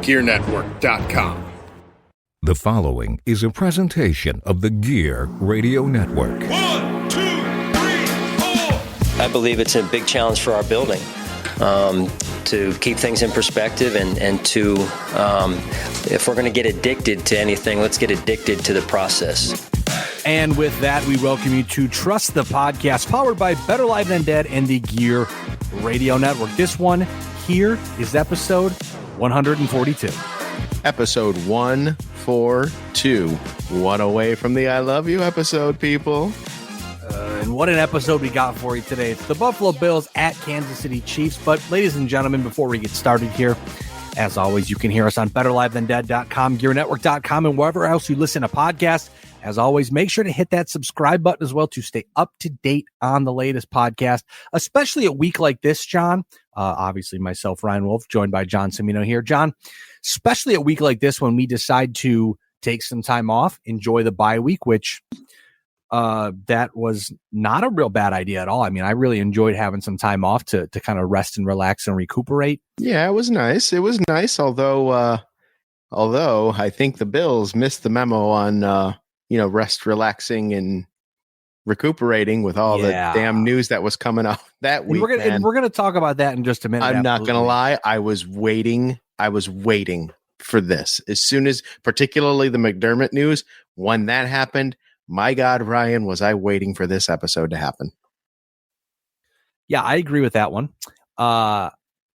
GearNetwork.com. The following is a presentation of the Gear Radio Network. 1, 2, 3, 4. I believe it's a big challenge for our building to keep things in perspective and to, if we're going to get addicted to anything, let's get addicted to the process. And with that, we welcome you to Trust the Podcast, powered by Better Live Than Dead and the Gear Radio Network. This one here is episode 142. Episode 142. One away from the I Love You episode, people. And what an episode we got for you today. It's the Buffalo Bills at Kansas City Chiefs. But ladies and gentlemen, before we get started here, as always, you can hear us on BetterLiveThanDead.com, GearNetwork.com, and wherever else you listen to podcasts. As always, make sure to hit that subscribe button as well to stay up to date on the latest podcast, especially a week like this, John. Obviously, myself, Ryan Wolfe, joined by John Cimino here. John, especially a week like this when we decide to take some time off, enjoy the bye week, which that was not a real bad idea at all. I mean, I really enjoyed having some time off to kind of rest and relax and recuperate. Yeah, it was nice. It was nice, although I think the Bills missed the memo on rest, relaxing, and recuperating with all the damn news that was coming out that week. And we're gonna talk about that in just a minute. I'm not gonna lie, I was waiting for this. As soon as, particularly the McDermott news, when that happened, my God, Ryan, was I waiting for this episode to happen? Yeah, I agree with that one.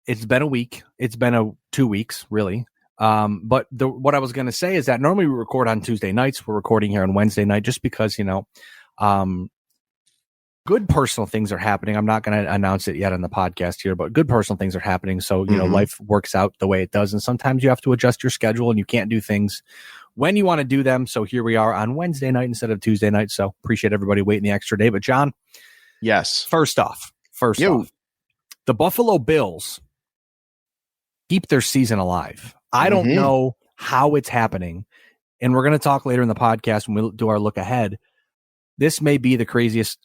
It's been a week. It's been 2 weeks, really. But what I was going to say is that normally we record on Tuesday nights. We're recording here on Wednesday night just because, good personal things are happening. I'm not going to announce it yet on the podcast here, but good personal things are happening. So, life works out the way it does. And sometimes you have to adjust your schedule and you can't do things when you want to do them. So here we are on Wednesday night instead of Tuesday night. So appreciate everybody waiting the extra day. But John, yes. First off, the Buffalo Bills keep their season alive. I don't know how it's happening. And we're going to talk later in the podcast when we do our look ahead. This may be the craziest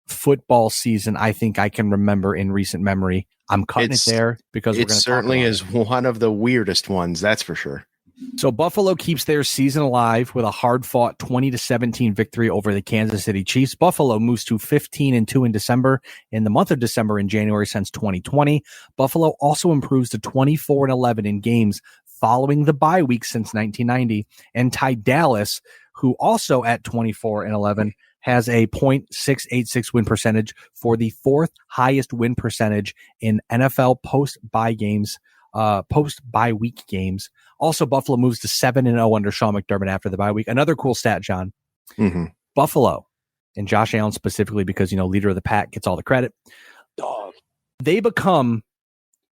football season I think I can remember in recent memory. I'm cutting it there because we're going to certainly is one of the weirdest ones. That's for sure. So Buffalo keeps their season alive with a hard-fought 20-17 victory over the Kansas City Chiefs. Buffalo moves to 15-2 in December, in the month of December in January since 2020. Buffalo also improves to 24-11 in games following the bye week since 1990, and tied Dallas, who also at 24-11 has a .686 win percentage for the fourth highest win percentage in NFL post-bye week games. Also, Buffalo moves to 7-0 under Sean McDermott after the bye week. Another cool stat, John. Buffalo, and Josh Allen specifically, because, leader of the pack gets all the credit. They become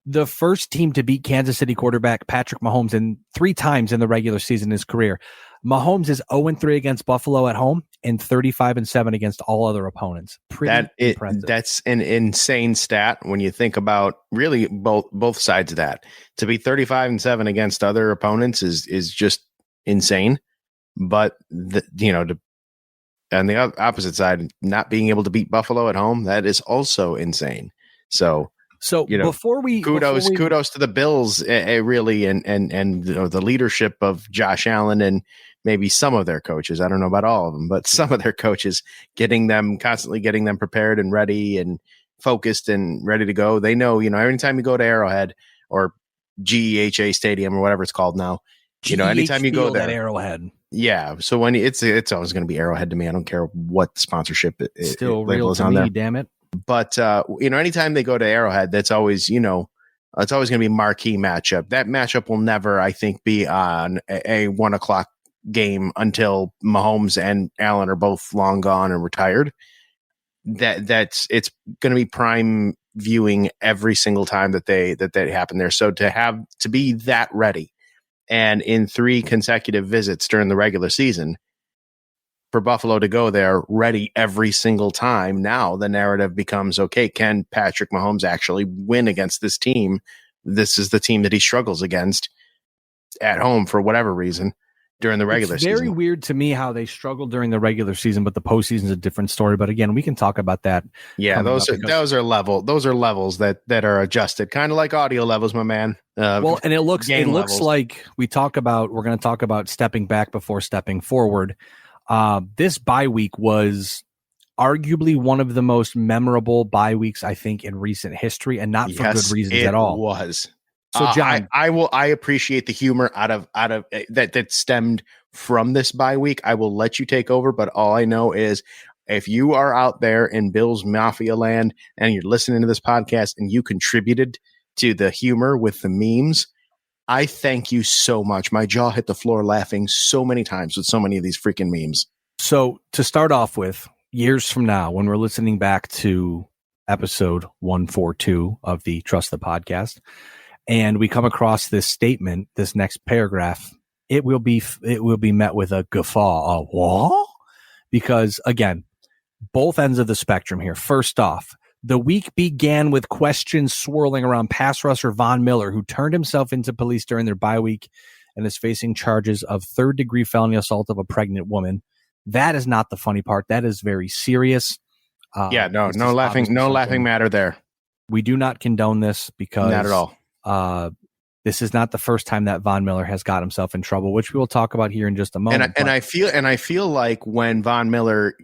the first team to beat Kansas City quarterback Patrick Mahomes in 3 times in the regular season in his career. Mahomes is 0-3 against Buffalo at home and 35-7 against all other opponents. Impressive. That's an insane stat when you think about really both sides of that. To be 35-7 against other opponents is just insane. But on the opposite side, not being able to beat Buffalo at home, that is also insane. So before we kudos to the Bills, really, and the leadership of Josh Allen and maybe some of their coaches. I don't know about all of them, but some of their coaches constantly getting them prepared and ready and focused and ready to go. They know, anytime you go to Arrowhead or GEHA Stadium or whatever it's called now, anytime you go there, at Arrowhead. Yeah. So when it's always going to be Arrowhead to me. I don't care what sponsorship still real to me, there. Damn it. But, anytime they go to Arrowhead, that's always, it's always going to be a marquee matchup. That matchup will never, I think, be on a 1:00 game until Mahomes and Allen are both long gone and retired. It's going to be prime viewing every single time that happen there. So to be that ready, and in 3 consecutive visits during the regular season, for Buffalo to go there ready every single time, now the narrative becomes, okay, can Patrick Mahomes actually win against this team? This is the team that he struggles against at home for whatever reason. during the regular season. It's very season. weird to me how they struggled during the regular season, but the postseason is a different story. But again, we can talk about that. Yeah, those are levels that are adjusted, kind of like audio levels, my man. Well, and it looks levels. like we're going to talk about stepping back before stepping forward. This bye week was arguably one of the most memorable bye weeks, I think, in recent history, and not for good reasons at all. It was. So, John, I appreciate the humor out of that stemmed from this bye week. I will let you take over, but all I know is if you are out there in Bills Mafia land and you're listening to this podcast and you contributed to the humor with the memes, I thank you so much. My jaw hit the floor laughing so many times with so many of these freaking memes. So to start off with, years from now, when we're listening back to episode 142 of the Trust the Podcast, and we come across this statement, this next paragraph, it will be met with a guffaw. What? Because again, both ends of the spectrum here. First off, the week began with questions swirling around pass rusher Von Miller, who turned himself into police during their bye week and is facing charges of third-degree felony assault of a pregnant woman. That is not the funny part. That is very serious. No laughing matter there. We do not condone this because not at all. This is not the first time that Von Miller has got himself in trouble, which we will talk about here in just a moment. And I feel like when Von Miller,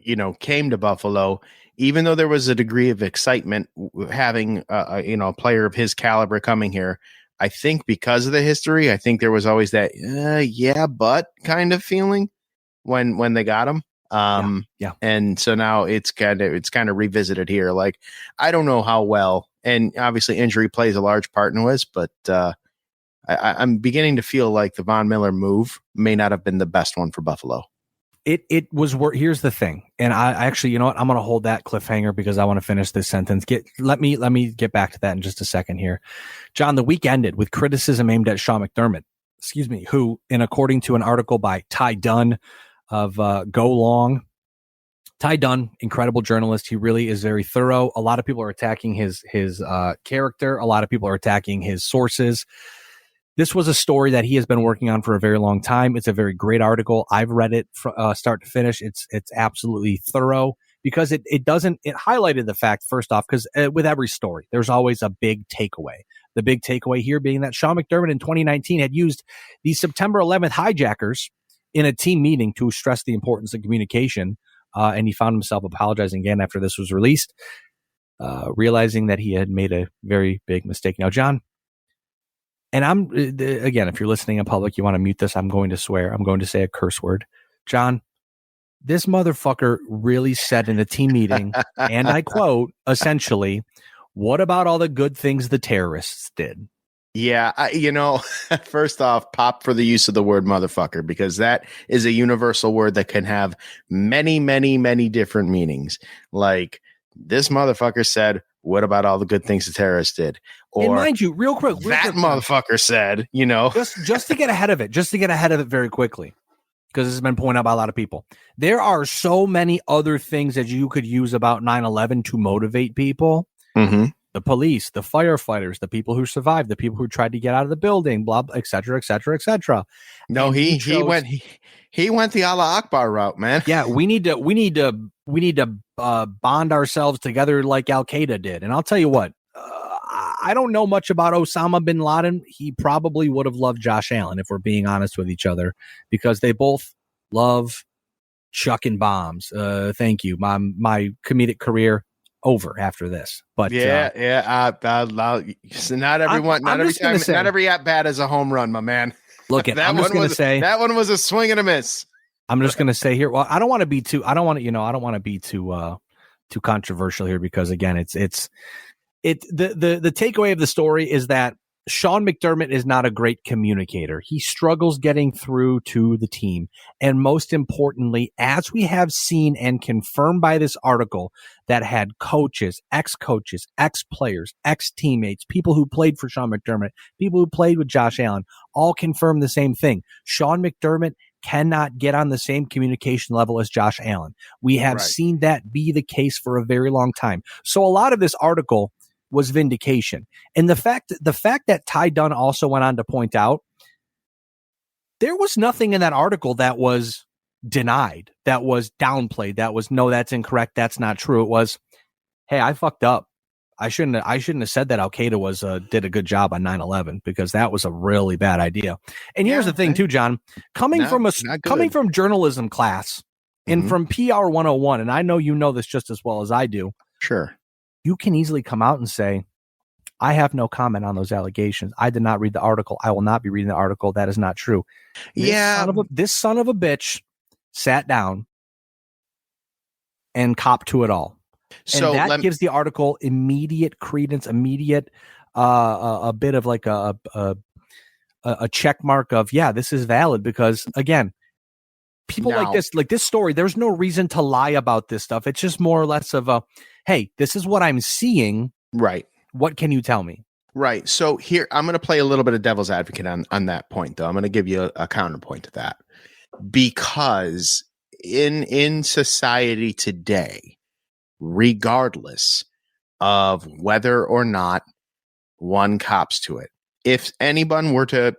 came to Buffalo, even though there was a degree of excitement having a player of his caliber coming here, I think because of the history, I think there was always that but kind of feeling when they got him. And so now it's kind of revisited here. Like, I don't know how well, and obviously injury plays a large part in this, but I'm beginning to feel like the Von Miller move may not have been the best one for Buffalo. It was. Here's the thing, and I actually, you know what? I'm going to hold that cliffhanger because I want to finish this sentence. Let me get back to that in just a second here, John. The week ended with criticism aimed at Sean McDermott. Who, and according to an article by Ty Dunn of Go Long, Ty Dunn, incredible journalist. He really is very thorough. A lot of people are attacking his character. A lot of people are attacking his sources. This was a story that he has been working on for a very long time. It's a very great article. I've read it from start to finish. It's absolutely thorough because it highlighted the fact, first off, because with every story, there's always a big takeaway. The big takeaway here being that Sean McDermott in 2019 had used the September 11th hijackers in a team meeting to stress the importance of communication. And he found himself apologizing again after this was released, realizing that he had made a very big mistake. Now, John, and again, if you're listening in public, you want to mute this, I'm going to swear. I'm going to say a curse word. John, this motherfucker really said in a team meeting, and I quote, essentially, what about all the good things the terrorists did? Yeah, first off, pop for the use of the word motherfucker, because that is a universal word that can have many, many, many different meanings. Like, this motherfucker said, what about all the good things the terrorists did? Or, and mind you, real quick, motherfucker said, just to get ahead of it very quickly, because this has been pointed out by a lot of people. There are so many other things that you could use about 9/11 to motivate people. Mm-hmm. The police, the firefighters, the people who survived, the people who tried to get out of the building, blah, blah, et cetera, et cetera, et cetera. No, he went the Allah Akbar route, man. Yeah, we need to bond ourselves together like Al Qaeda did. And I'll tell you what, I don't know much about Osama bin Laden. He probably would have loved Josh Allen, if we're being honest with each other, because they both love chucking bombs. Thank you. My comedic career over after this, but so not everyone, not every at bat is a home run, my man. Look, I'm just going to say that one was a swing and a miss. I'm just going to say here. Well, I don't want to be too controversial here, because again, the takeaway of the story is that Sean McDermott is not a great communicator. He struggles getting through to the team. And most importantly, as we have seen and confirmed by this article that had coaches, ex-coaches, ex-players, ex-teammates, people who played for Sean McDermott, people who played with Josh Allen, all confirm the same thing. Sean McDermott cannot get on the same communication level as Josh Allen. We have seen that be the case for a very long time. So a lot of this article was vindication. And the fact that Ty Dunn also went on to point out, there was nothing in that article that was denied, that was downplayed, that was, no, that's incorrect, that's not true. It was, hey, I fucked up. I shouldn't have said that Al-Qaeda did a good job on 9/11, because that was a really bad idea. And here's the thing too, John, coming from journalism class and from PR 101, and I know you know this just as well as I do. Sure. You can easily come out and say, I have no comment on those allegations. I did not read the article. I will not be reading the article. That is not true. This son of a bitch sat down and copped to it all. And that gives the article immediate credence, immediate a bit of like a check mark of, yeah, this is valid, because again, people like this story, there's no reason to lie about this stuff. It's just more or less of a, hey, this is what I'm seeing. Right. What can you tell me? Right. So here, I'm going to play a little bit of devil's advocate on that point, though. I'm going to give you a counterpoint to that, because in society today, regardless of whether or not one cops to it, if anyone were to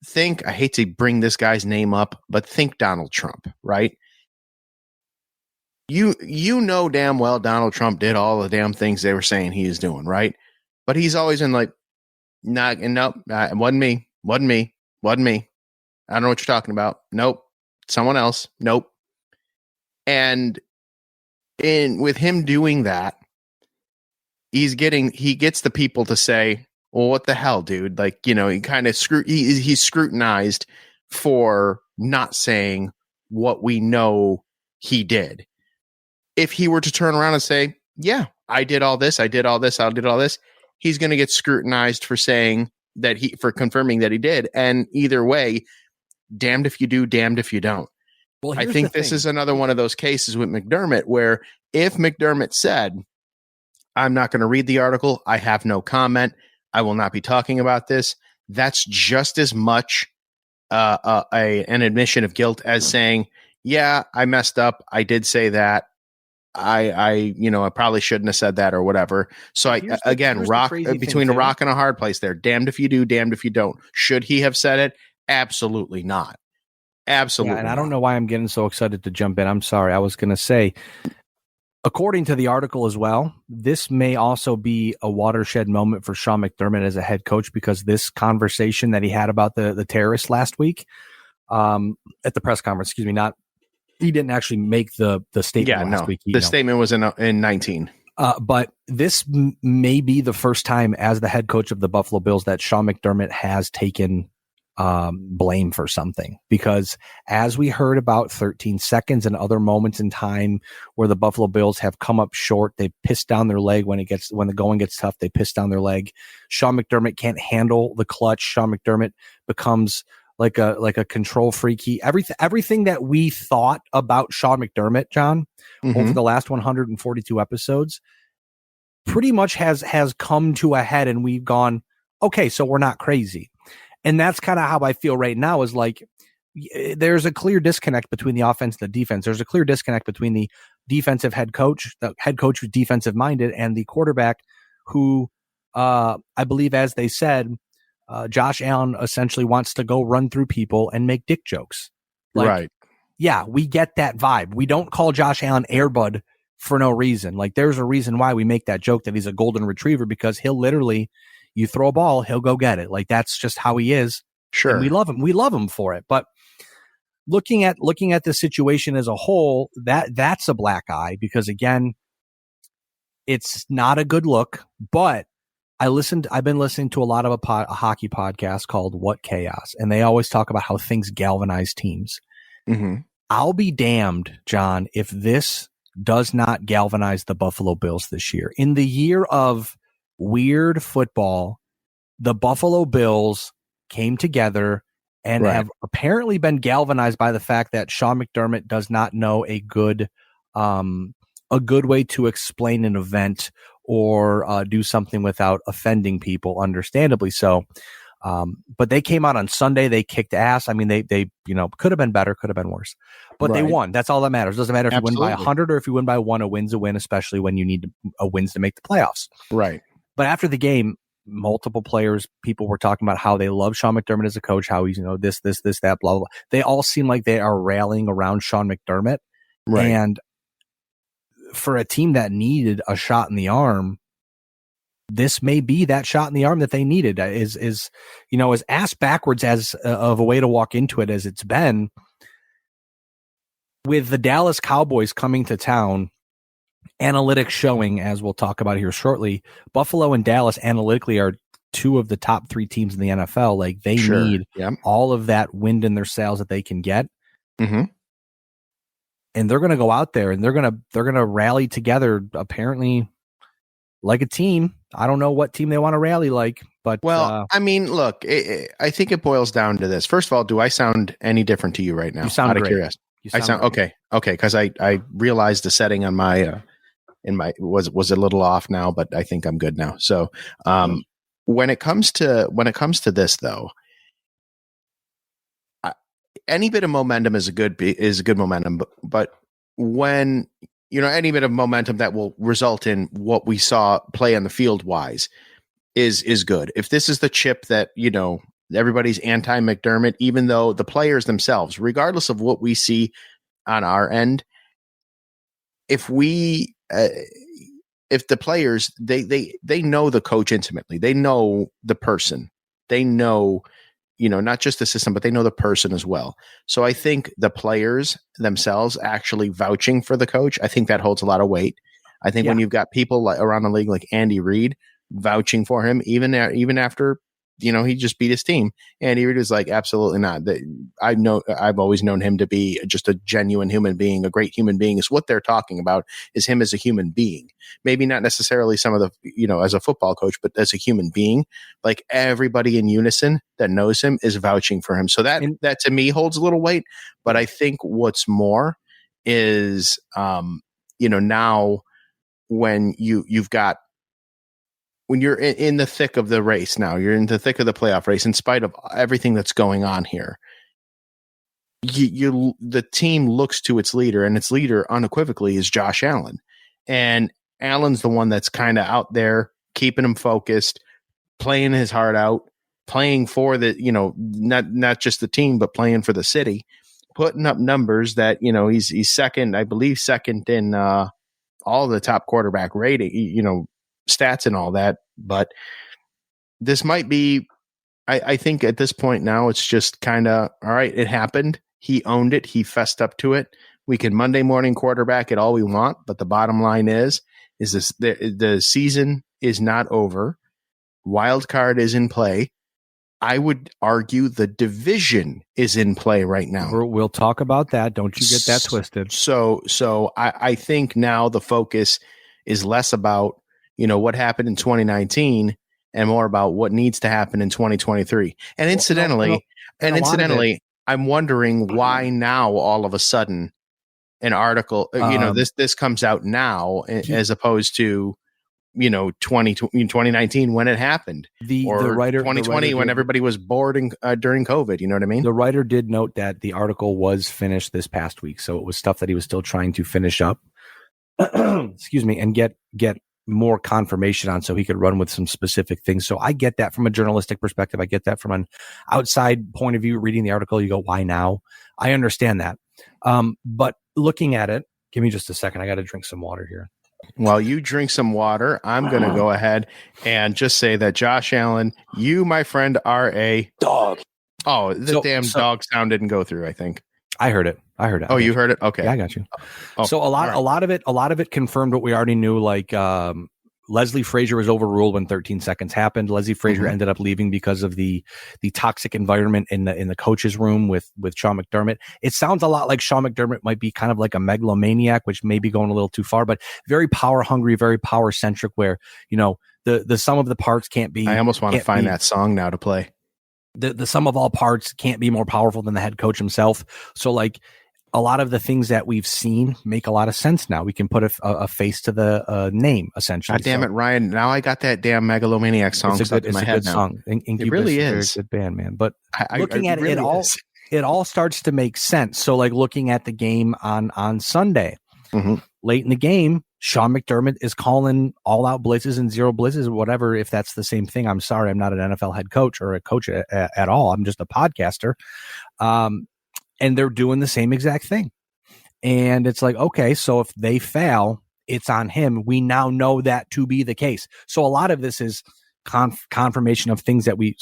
think, I hate to bring this guy's name up, but think Donald Trump, right? You know damn well Donald Trump did all the damn things they were saying he is doing, right? But he's always in like, nope, it wasn't me. I don't know what you're talking about. Nope. Someone else. Nope. And with him doing that, he gets the people to say, well, what the hell, dude? Like, he kind of he's scrutinized for not saying what we know he did. If he were to turn around and say, yeah, I did all this, he's going to get scrutinized for saying that for confirming that he did. And either way, damned if you do, damned if you don't. Well, I think this is another one of those cases with McDermott, where if McDermott said, I'm not going to read the article, I have no comment, I will not be talking about this, that's just as much an admission of guilt as saying, yeah, I messed up, I did say that, I probably shouldn't have said that or whatever. So rock between a rock and a hard place there. Damned if you do, damned if you don't. Should he have said it? Absolutely not. Absolutely. Yeah, and I don't know why I'm getting so excited to jump in. I'm sorry. I was going to say, according to the article as well, this may also be a watershed moment for Sean McDermott as a head coach, because this conversation that he had about the terrorists last week at the press conference, he didn't actually make the statement last week. The statement was in 19. But this may be the first time as the head coach of the Buffalo Bills that Sean McDermott has taken blame for something, because as we heard about 13 seconds and other moments in time where the Buffalo Bills have come up short, they piss down their leg when the going gets tough, they piss down their leg. Sean McDermott can't handle the clutch. Sean McDermott becomes like a control freak. Everything that we thought about Sean McDermott, John, over the last 142 episodes pretty much has come to a head, and we've gone, okay, so we're not crazy. And that's kind of how I feel right now, is like, there's a clear disconnect between the offense and the defense. There's a clear disconnect between the defensive head coach, the head coach who's defensive minded, and the quarterback who, I believe, as they said, Josh Allen essentially wants to go run through people and make dick jokes. Right. Yeah, we get that vibe. We don't call Josh Allen Air Bud for no reason. Like, there's a reason why we make that joke that he's a golden retriever, because he'll literally, you throw a ball, he'll go get it. Like, that's just how he is. Sure. And we love him. We love him for it. But looking at the situation as a whole, that's a black eye, because again, it's not a good look. But I've been listening to a lot of a hockey podcast called What Chaos, and they always talk about how things galvanize teams. Mm-hmm. I'll be damned, John, if this does not galvanize the Buffalo Bills this year. In the year of weird football, the Buffalo Bills came together and have apparently been galvanized by the fact that Sean McDermott does not know a good way to explain an event or do something without offending people, understandably so. But they came out on Sunday. They kicked ass. I mean, they could have been better, could have been worse, but they won. That's all that matters. Doesn't matter if you win by 100 or if you win by 1. A win's a win, especially when you need wins to make the playoffs. Right. But after the game, multiple players, people were talking about how they love Sean McDermott as a coach, how he's, this, that, blah, blah, blah. They all seem like they are rallying around Sean McDermott. Right. And for a team that needed a shot in the arm, this may be that shot in the arm that they needed. Is as ass backwards as of a way to walk into it as it's been, with the Dallas Cowboys coming to town, analytics showing, as we'll talk about here shortly, Buffalo and Dallas analytically are two of the top 3 teams in the NFL. Like, they need all of that wind in their sails that they can get. Mm-hmm. And they're going to go out there and they're going to rally together, apparently like a team. I don't know what team they want to rally like, but I mean, look, I think it boils down to this. First of all, do I sound any different to you right now? You sound great. Curiosity. I sound great. Okay. Because I realized the setting on my was a little off now, but I think I'm good now. So when it comes to this though, any bit of momentum is a good momentum, but when any bit of momentum that will result in what we saw play on the field wise is good. If this is the chip that everybody's anti McDermott, even though the players themselves, regardless of what we see on our end, if the players they know the coach intimately, they know the person, they know not just the system, but they know the person as well. So I think the players themselves actually vouching for the coach, I think that holds a lot of weight. I think when you've got people around the league like Andy Reid vouching for him, even after he just beat his team, Andy Reid was like, absolutely not. I've always known him to be just a genuine human being, a great human being. Is what they're talking about, is him as a human being. Maybe not necessarily some of the, as a football coach, but as a human being, like everybody in unison that knows him is vouching for him. So that to me holds a little weight. But I think what's more is, now when you've got, when you're in the thick of the race now, you're in the thick of the playoff race, in spite of everything that's going on here, the team looks to its leader, and its leader unequivocally is Josh Allen. And Allen's the one that's kind of out there, keeping him focused, playing his heart out, playing for the, not just the team, but playing for the city, putting up numbers that, he's second, I believe second in all the top quarterback rating, stats and all that. But this might be, I think at this point now, it's just kind of, all right, it happened. He owned it. He fessed up to it. We can Monday morning quarterback it all we want. But the bottom line is this, the season is not over. Wild card is in play. I would argue the division is in play right now. We'll talk about that. Don't you get that twisted. So I think now the focus is less about, what happened in 2019 and more about what needs to happen in 2023. And incidentally, I'm wondering why now all of a sudden an article, this comes out now as opposed to, 2019 when it happened, the writer 2020 when everybody was bored during COVID. You know what I mean? The writer did note that the article was finished this past week. So it was stuff that he was still trying to finish up, excuse me, and get more confirmation on, so he could run with some specific things. So I get that from a journalistic perspective. I get that from an outside point of view. Reading the article, you go, why now? I understand that. But looking at it, give me just a second. I got to drink some water here. While you drink some water, I'm going to go ahead and just say that Josh Allen, you, my friend, are a dog. Oh, the dog sound didn't go through, I think. I heard it. Oh, you heard it? Okay. Yeah, I got you. So a lot of it confirmed what we already knew. Like Leslie Frazier was overruled when 13 seconds happened. Leslie Frazier ended up leaving because of the toxic environment in the coach's room with Sean McDermott. It sounds a lot like Sean McDermott might be kind of like a megalomaniac, which may be going a little too far, but very power hungry, very power centric, where, the sum of the parts can't be. I almost want to find that song now to play. The sum of all parts can't be more powerful than the head coach himself. So like, a lot of the things that we've seen make a lot of sense now. We can put a face to the name, essentially. God damn it, Ryan. Now I got that damn megalomaniac song stuck in my head now. Song. Incubus, it really is. A very good band, man. But looking at really it all starts to make sense. So like looking at the game on Sunday, late in the game, Sean McDermott is calling all out blitzes and zero blitzes, whatever. If that's the same thing, I'm sorry, I'm not an NFL head coach or a coach at all. I'm just a podcaster. And they're doing the same exact thing. And it's like, okay, so if they fail, it's on him. We now know that to be the case. So a lot of this is confirmation of things that we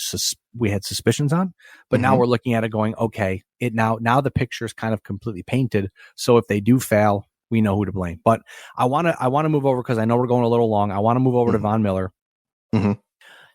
had suspicions on, but now we're looking at it going, okay, now the picture is kind of completely painted. So if they do fail, we know who to blame. But I want to move over, because I know we're going a little long. I want to move over to Von Miller.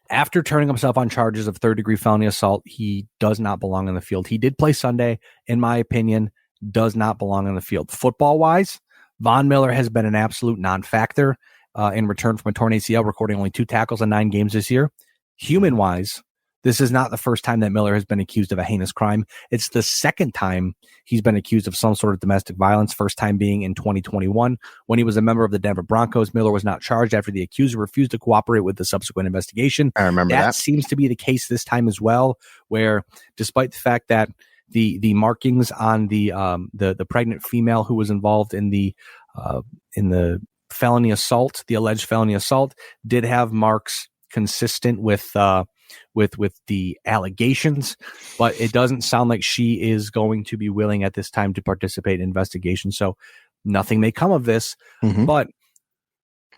After turning himself on charges of third-degree felony assault, he does not belong on the field. He did play Sunday, in my opinion, does not belong on the field. Football-wise, Von Miller has been an absolute non-factor in return from a torn ACL, recording only 2 tackles in 9 games this year. Human-wise, this is not the first time that Miller has been accused of a heinous crime. It's the second time he's been accused of some sort of domestic violence, first time being in 2021. When he was a member of the Denver Broncos, Miller was not charged after the accuser refused to cooperate with the subsequent investigation. I remember that. That seems to be the case this time as well, where despite the fact that the markings on the pregnant female who was involved in the felony assault, the alleged felony assault, did have marks consistent with the allegations, but it doesn't sound like she is going to be willing at this time to participate in investigation. So nothing may come of this, but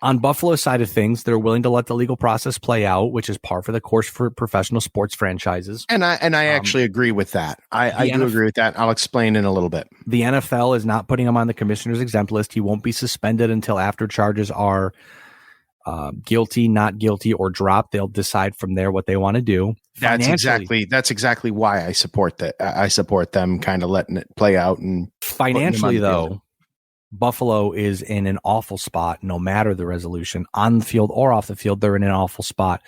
on Buffalo's side of things, they're willing to let the legal process play out, which is par for the course for professional sports franchises. And I actually agree with that. I do agree with that. I'll explain in a little bit. The NFL is not putting him on the commissioner's exempt list. He won't be suspended until after charges are guilty, not guilty, or dropped. They'll decide from there what they want to do. That's exactly why I support that. I support them kind of letting it play out. And financially, though, Buffalo is in an awful spot, no matter the resolution, on the field or off the field. They're in an awful spot.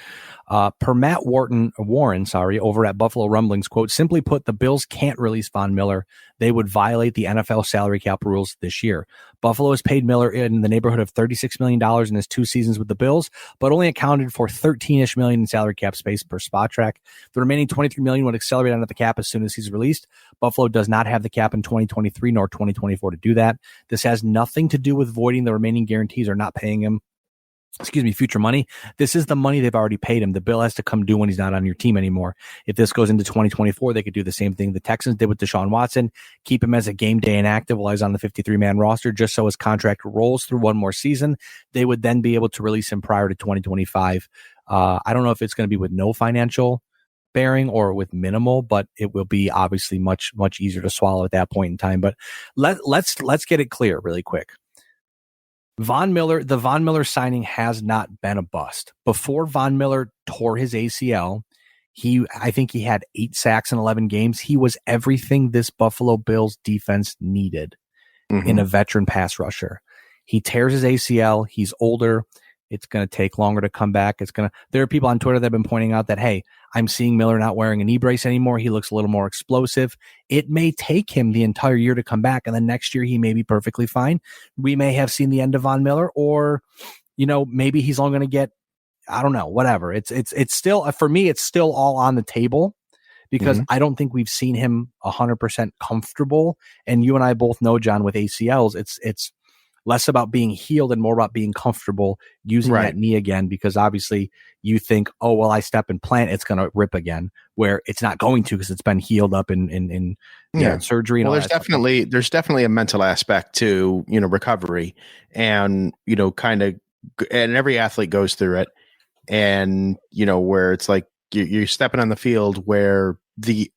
Per Matt Warren, over at Buffalo Rumblings, quote, simply put, the Bills can't release Von Miller. They would violate the NFL salary cap rules this year. Buffalo has paid Miller in the neighborhood of $36 million in his 2 seasons with the Bills, but only accounted for $13-ish million in salary cap space per spot track. The remaining $23 million would accelerate onto the cap as soon as he's released. Buffalo does not have the cap in 2023 nor 2024 to do that. This has nothing to do with voiding the remaining guarantees or not paying him future money. This is the money they've already paid him. The bill has to come due when he's not on your team anymore. If this goes into 2024, they could do the same thing the Texans did with Deshaun Watson, keep him as a game day inactive while he's on the 53-man roster, just so his contract rolls through one more season. They would then be able to release him prior to 2025. I don't know if it's going to be with no financial bearing or with minimal, but it will be obviously much, much easier to swallow at that point in time. But let's get it clear really quick. The Von Miller signing has not been a bust. Before Von Miller tore his ACL, I think he had 8 sacks in 11 games. He was everything this Buffalo Bills defense needed in a veteran pass rusher. He tears his ACL. He's older. It's going to take longer to come back. There are people on Twitter that have been pointing out that, hey, I'm seeing Miller not wearing a knee brace anymore. He looks a little more explosive. It may take him the entire year to come back, and then next year he may be perfectly fine. We may have seen the end of Von Miller, or, maybe he's only going to get, I don't know, whatever. It's still, for me, it's still all on the table, because I don't think we've seen him 100% comfortable. And you and I both know, John, with ACLs, it's less about being healed and more about being comfortable using that knee again, because obviously you think, oh, well, I step and plant, it's going to rip again, where it's not going to, because it's been healed up in surgery. And there's definitely a mental aspect to, recovery, and, and every athlete goes through it. And, where it's like you're stepping on the field where the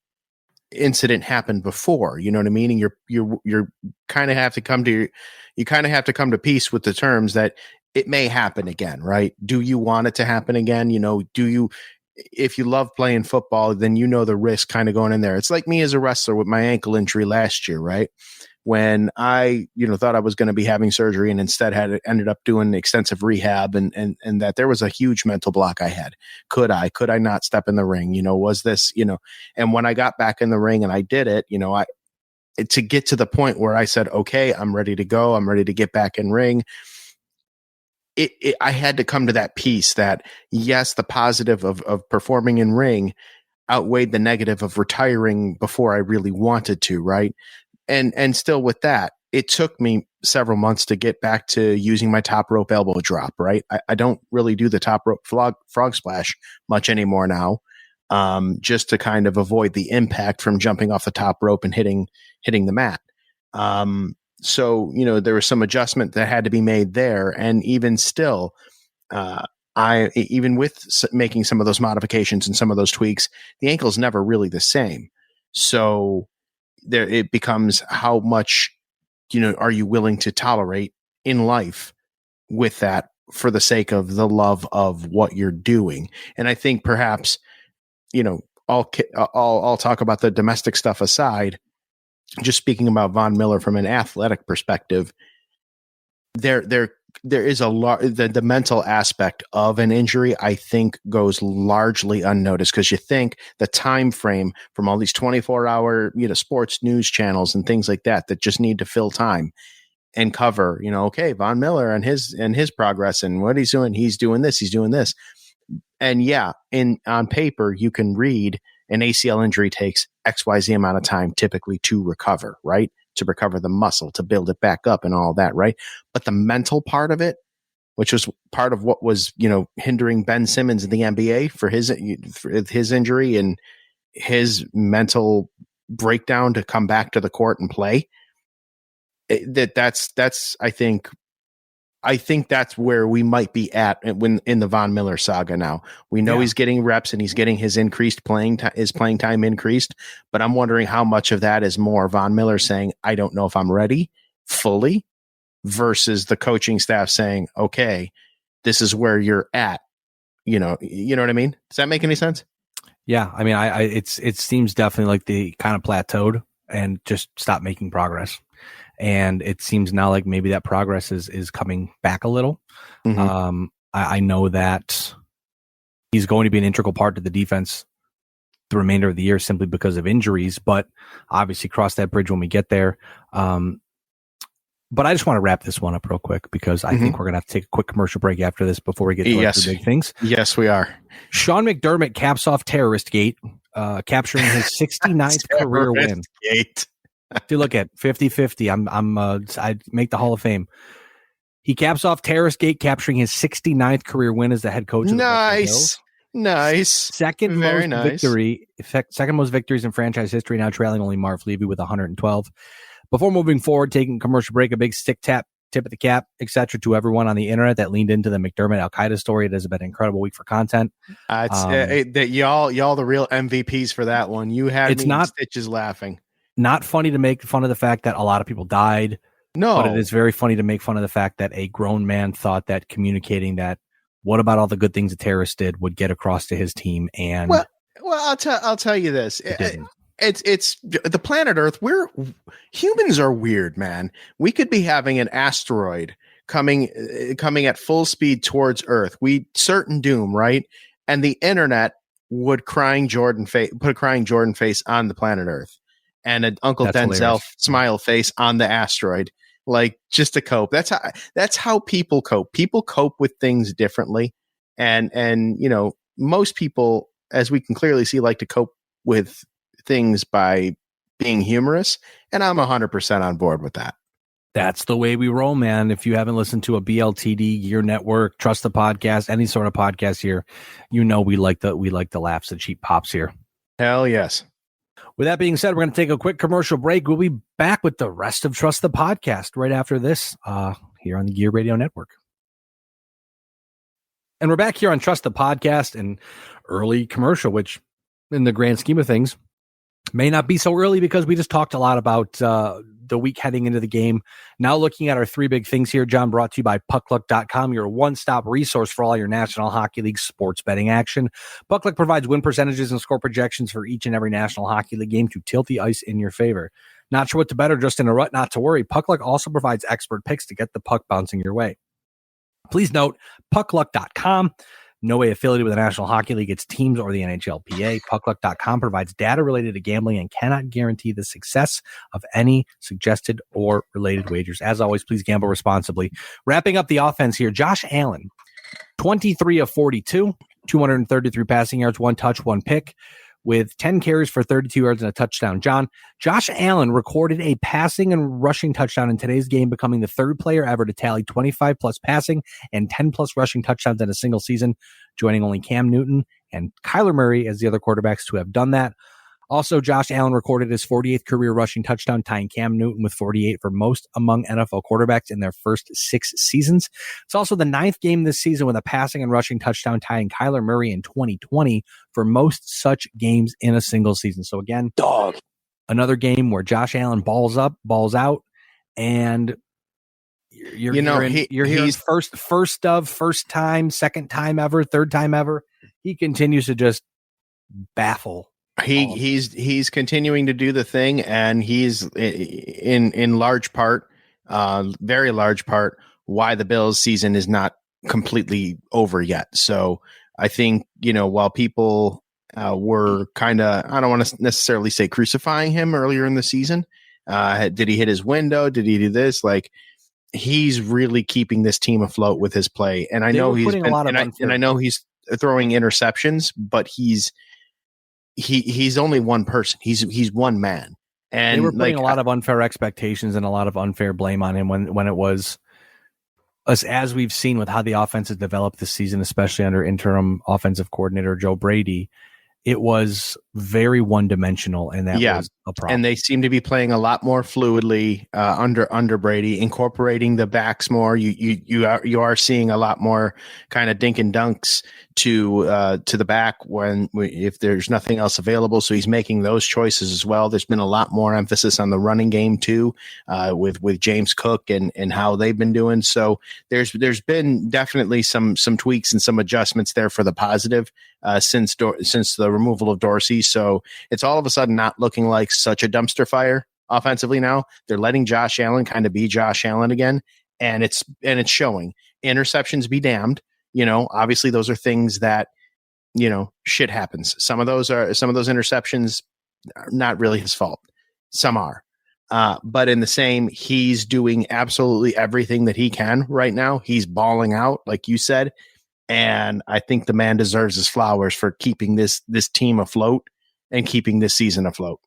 incident happened before, you know what I mean? And you're kind of have to come to peace with the terms that it may happen again, right? Do you want it to happen again? If you love playing football, then the risk kind of going in there. It's like me as a wrestler with my ankle injury last year, right? When I, thought I was going to be having surgery, and instead ended up doing extensive rehab, and that there was a huge mental block I had. Could I not step in the ring? Was this, and when I got back in the ring and I did it, to get to the point where I said, okay, I'm ready to go. I'm ready to get back in ring. I had to come to that piece that, yes, the positive of performing in ring outweighed the negative of retiring before I really wanted to. Right. And still with that, it took me several months to get back to using my top rope elbow drop, right? I don't really do the top rope frog splash much anymore now, just to kind of avoid the impact from jumping off the top rope and hitting the mat. So, there was some adjustment that had to be made there. And even still, even with making some of those modifications and some of those tweaks, the ankle is never really the same. So there, it becomes how much, are you willing to tolerate in life with that for the sake of the love of what you're doing? And I think perhaps, I'll talk about the domestic stuff aside, just speaking about Von Miller from an athletic perspective, there is the mental aspect of an injury, I think, goes largely unnoticed, because you think the time frame from all these 24-hour, sports news channels and things like that just need to fill time and cover, okay, Von Miller and his progress and what he's doing. He's doing this. He's doing this. And yeah, on paper, you can read an ACL injury takes XYZ amount of time typically to recover, right? To recover the muscle, to build it back up and all that, right? But the mental part of it, which was part of what was, hindering Ben Simmons in the NBA for his injury and his mental breakdown to come back to the court and play. That's I think that's where we might be at when in the Von Miller saga now. We know he's getting reps and he's getting his playing time increased, but I'm wondering how much of that is more Von Miller saying, I don't know if I'm ready fully, versus the coaching staff saying, okay, this is where you're at. You know what I mean? Does that make any sense? Yeah. I mean, it seems definitely like they kind of plateaued and just stopped making progress. And it seems now like maybe that progress is coming back a little. Mm-hmm. I know that he's going to be an integral part to the defense the remainder of the year simply because of injuries, but obviously cross that bridge when we get there. But I just want to wrap this one up real quick because I think we're going to have to take a quick commercial break after this before we get to the big things. Yes, we are. Sean McDermott caps off Terrorist Gate, capturing his 69th career win. If you look at 50-50, I make the Hall of Fame. He caps off Terrace Gate, capturing his 69th career win as the head coach of the Buffalo Bills. Nice. Second most victories in franchise history, now trailing only Marv Levy with 112. Before moving forward, taking a commercial break, a big tip of the cap, etc. to everyone on the internet that leaned into the McDermott Al-Qaeda story. It has been an incredible week for content. Y'all the real MVPs for that one. You had me in stitches laughing. Not funny to make fun of the fact that a lot of people died. No. But it is very funny to make fun of the fact that a grown man thought that communicating that what about all the good things the terrorists did would get across to his team. And well, I'll tell you this. It's the planet Earth. Humans are weird, man. We could be having an asteroid coming at full speed towards Earth. Certain doom, right? And the internet would put a crying Jordan face on the planet Earth. And an Uncle Denzel hilarious. Smile face on the asteroid, like just to cope. That's how people cope. People cope with things differently, and most people, as we can clearly see, like to cope with things by being humorous. And I'm 100% on board with that. That's the way we roll, man. If you haven't listened to a BLTD, Gear Network, Trust the Podcast, any sort of podcast here, we like the laughs and cheap pops here. Hell yes. With that being said, we're going to take a quick commercial break. We'll be back with the rest of Trust the Podcast right after this here on the Gear Radio Network. And we're back here on Trust the Podcast, and early commercial, which in the grand scheme of things may not be so early because we just talked a lot about the week heading into the game. Now looking at our three big things here, John, brought to you by puckluck.com, your one-stop resource for all your National Hockey League sports betting action. Puckluck provides win percentages and score projections for each and every National Hockey League game to tilt the ice in your favor. Not sure what to bet or just in a rut? Not to worry. Puckluck also provides expert picks to get the puck bouncing your way. Please note, puckluck.com, no way affiliated with the National Hockey League, its teams, or the NHLPA. Puckluck.com provides data related to gambling and cannot guarantee the success of any suggested or related wagers. As always, please gamble responsibly. Wrapping up the offense here, Josh Allen, 23 of 42, 233 passing yards, one touch, one pick. with 10 carries for 32 yards and a touchdown. Josh Allen recorded a passing and rushing touchdown in today's game, becoming the third player ever to tally 25 plus passing and 10 plus rushing touchdowns in a single season, joining only Cam Newton and Kyler Murray as the other quarterbacks to have done that. Also, Josh Allen recorded his 48th career rushing touchdown, tying Cam Newton with 48 for most among NFL quarterbacks in their first 6 seasons. It's also the 9th game this season with a passing and rushing touchdown, tying Kyler Murray in 2020 for most such games in a single season. So again, another game where Josh Allen balls up, balls out, and you're hearing first time, second time ever, third time ever. He continues to just baffle. He's continuing to do the thing, and he's in large part, very large part, why the Bills season is not completely over yet. So I think, while people were kind of, I don't want to necessarily say crucifying him earlier in the season, did he hit his window? Did he do this? Like, he's really keeping this team afloat with his play. And I know he's throwing interceptions, but he's only one person. He's one man. And they were putting a lot of unfair expectations and a lot of unfair blame on him when it was, as we've seen with how the offense has developed this season, especially under interim offensive coordinator Joe Brady. It was very one-dimensional, and that was a problem. And they seem to be playing a lot more fluidly under Brady, incorporating the backs more. You are seeing a lot more kind of dink and dunks to the back if there's nothing else available. So he's making those choices as well. There's been a lot more emphasis on the running game too, with James Cook and how they've been doing. So there's been definitely some tweaks and some adjustments there for the positive since the removal of Dorsey. So it's all of a sudden not looking like such a dumpster fire offensively now. They're letting Josh Allen kind of be Josh Allen again, and it's showing. Interceptions be damned. Obviously those are things that, shit happens. Some of those interceptions are not really his fault. Some are. But in the same, he's doing absolutely everything that he can right now. He's balling out, like you said. And I think the man deserves his flowers for keeping this team afloat and keeping this season afloat.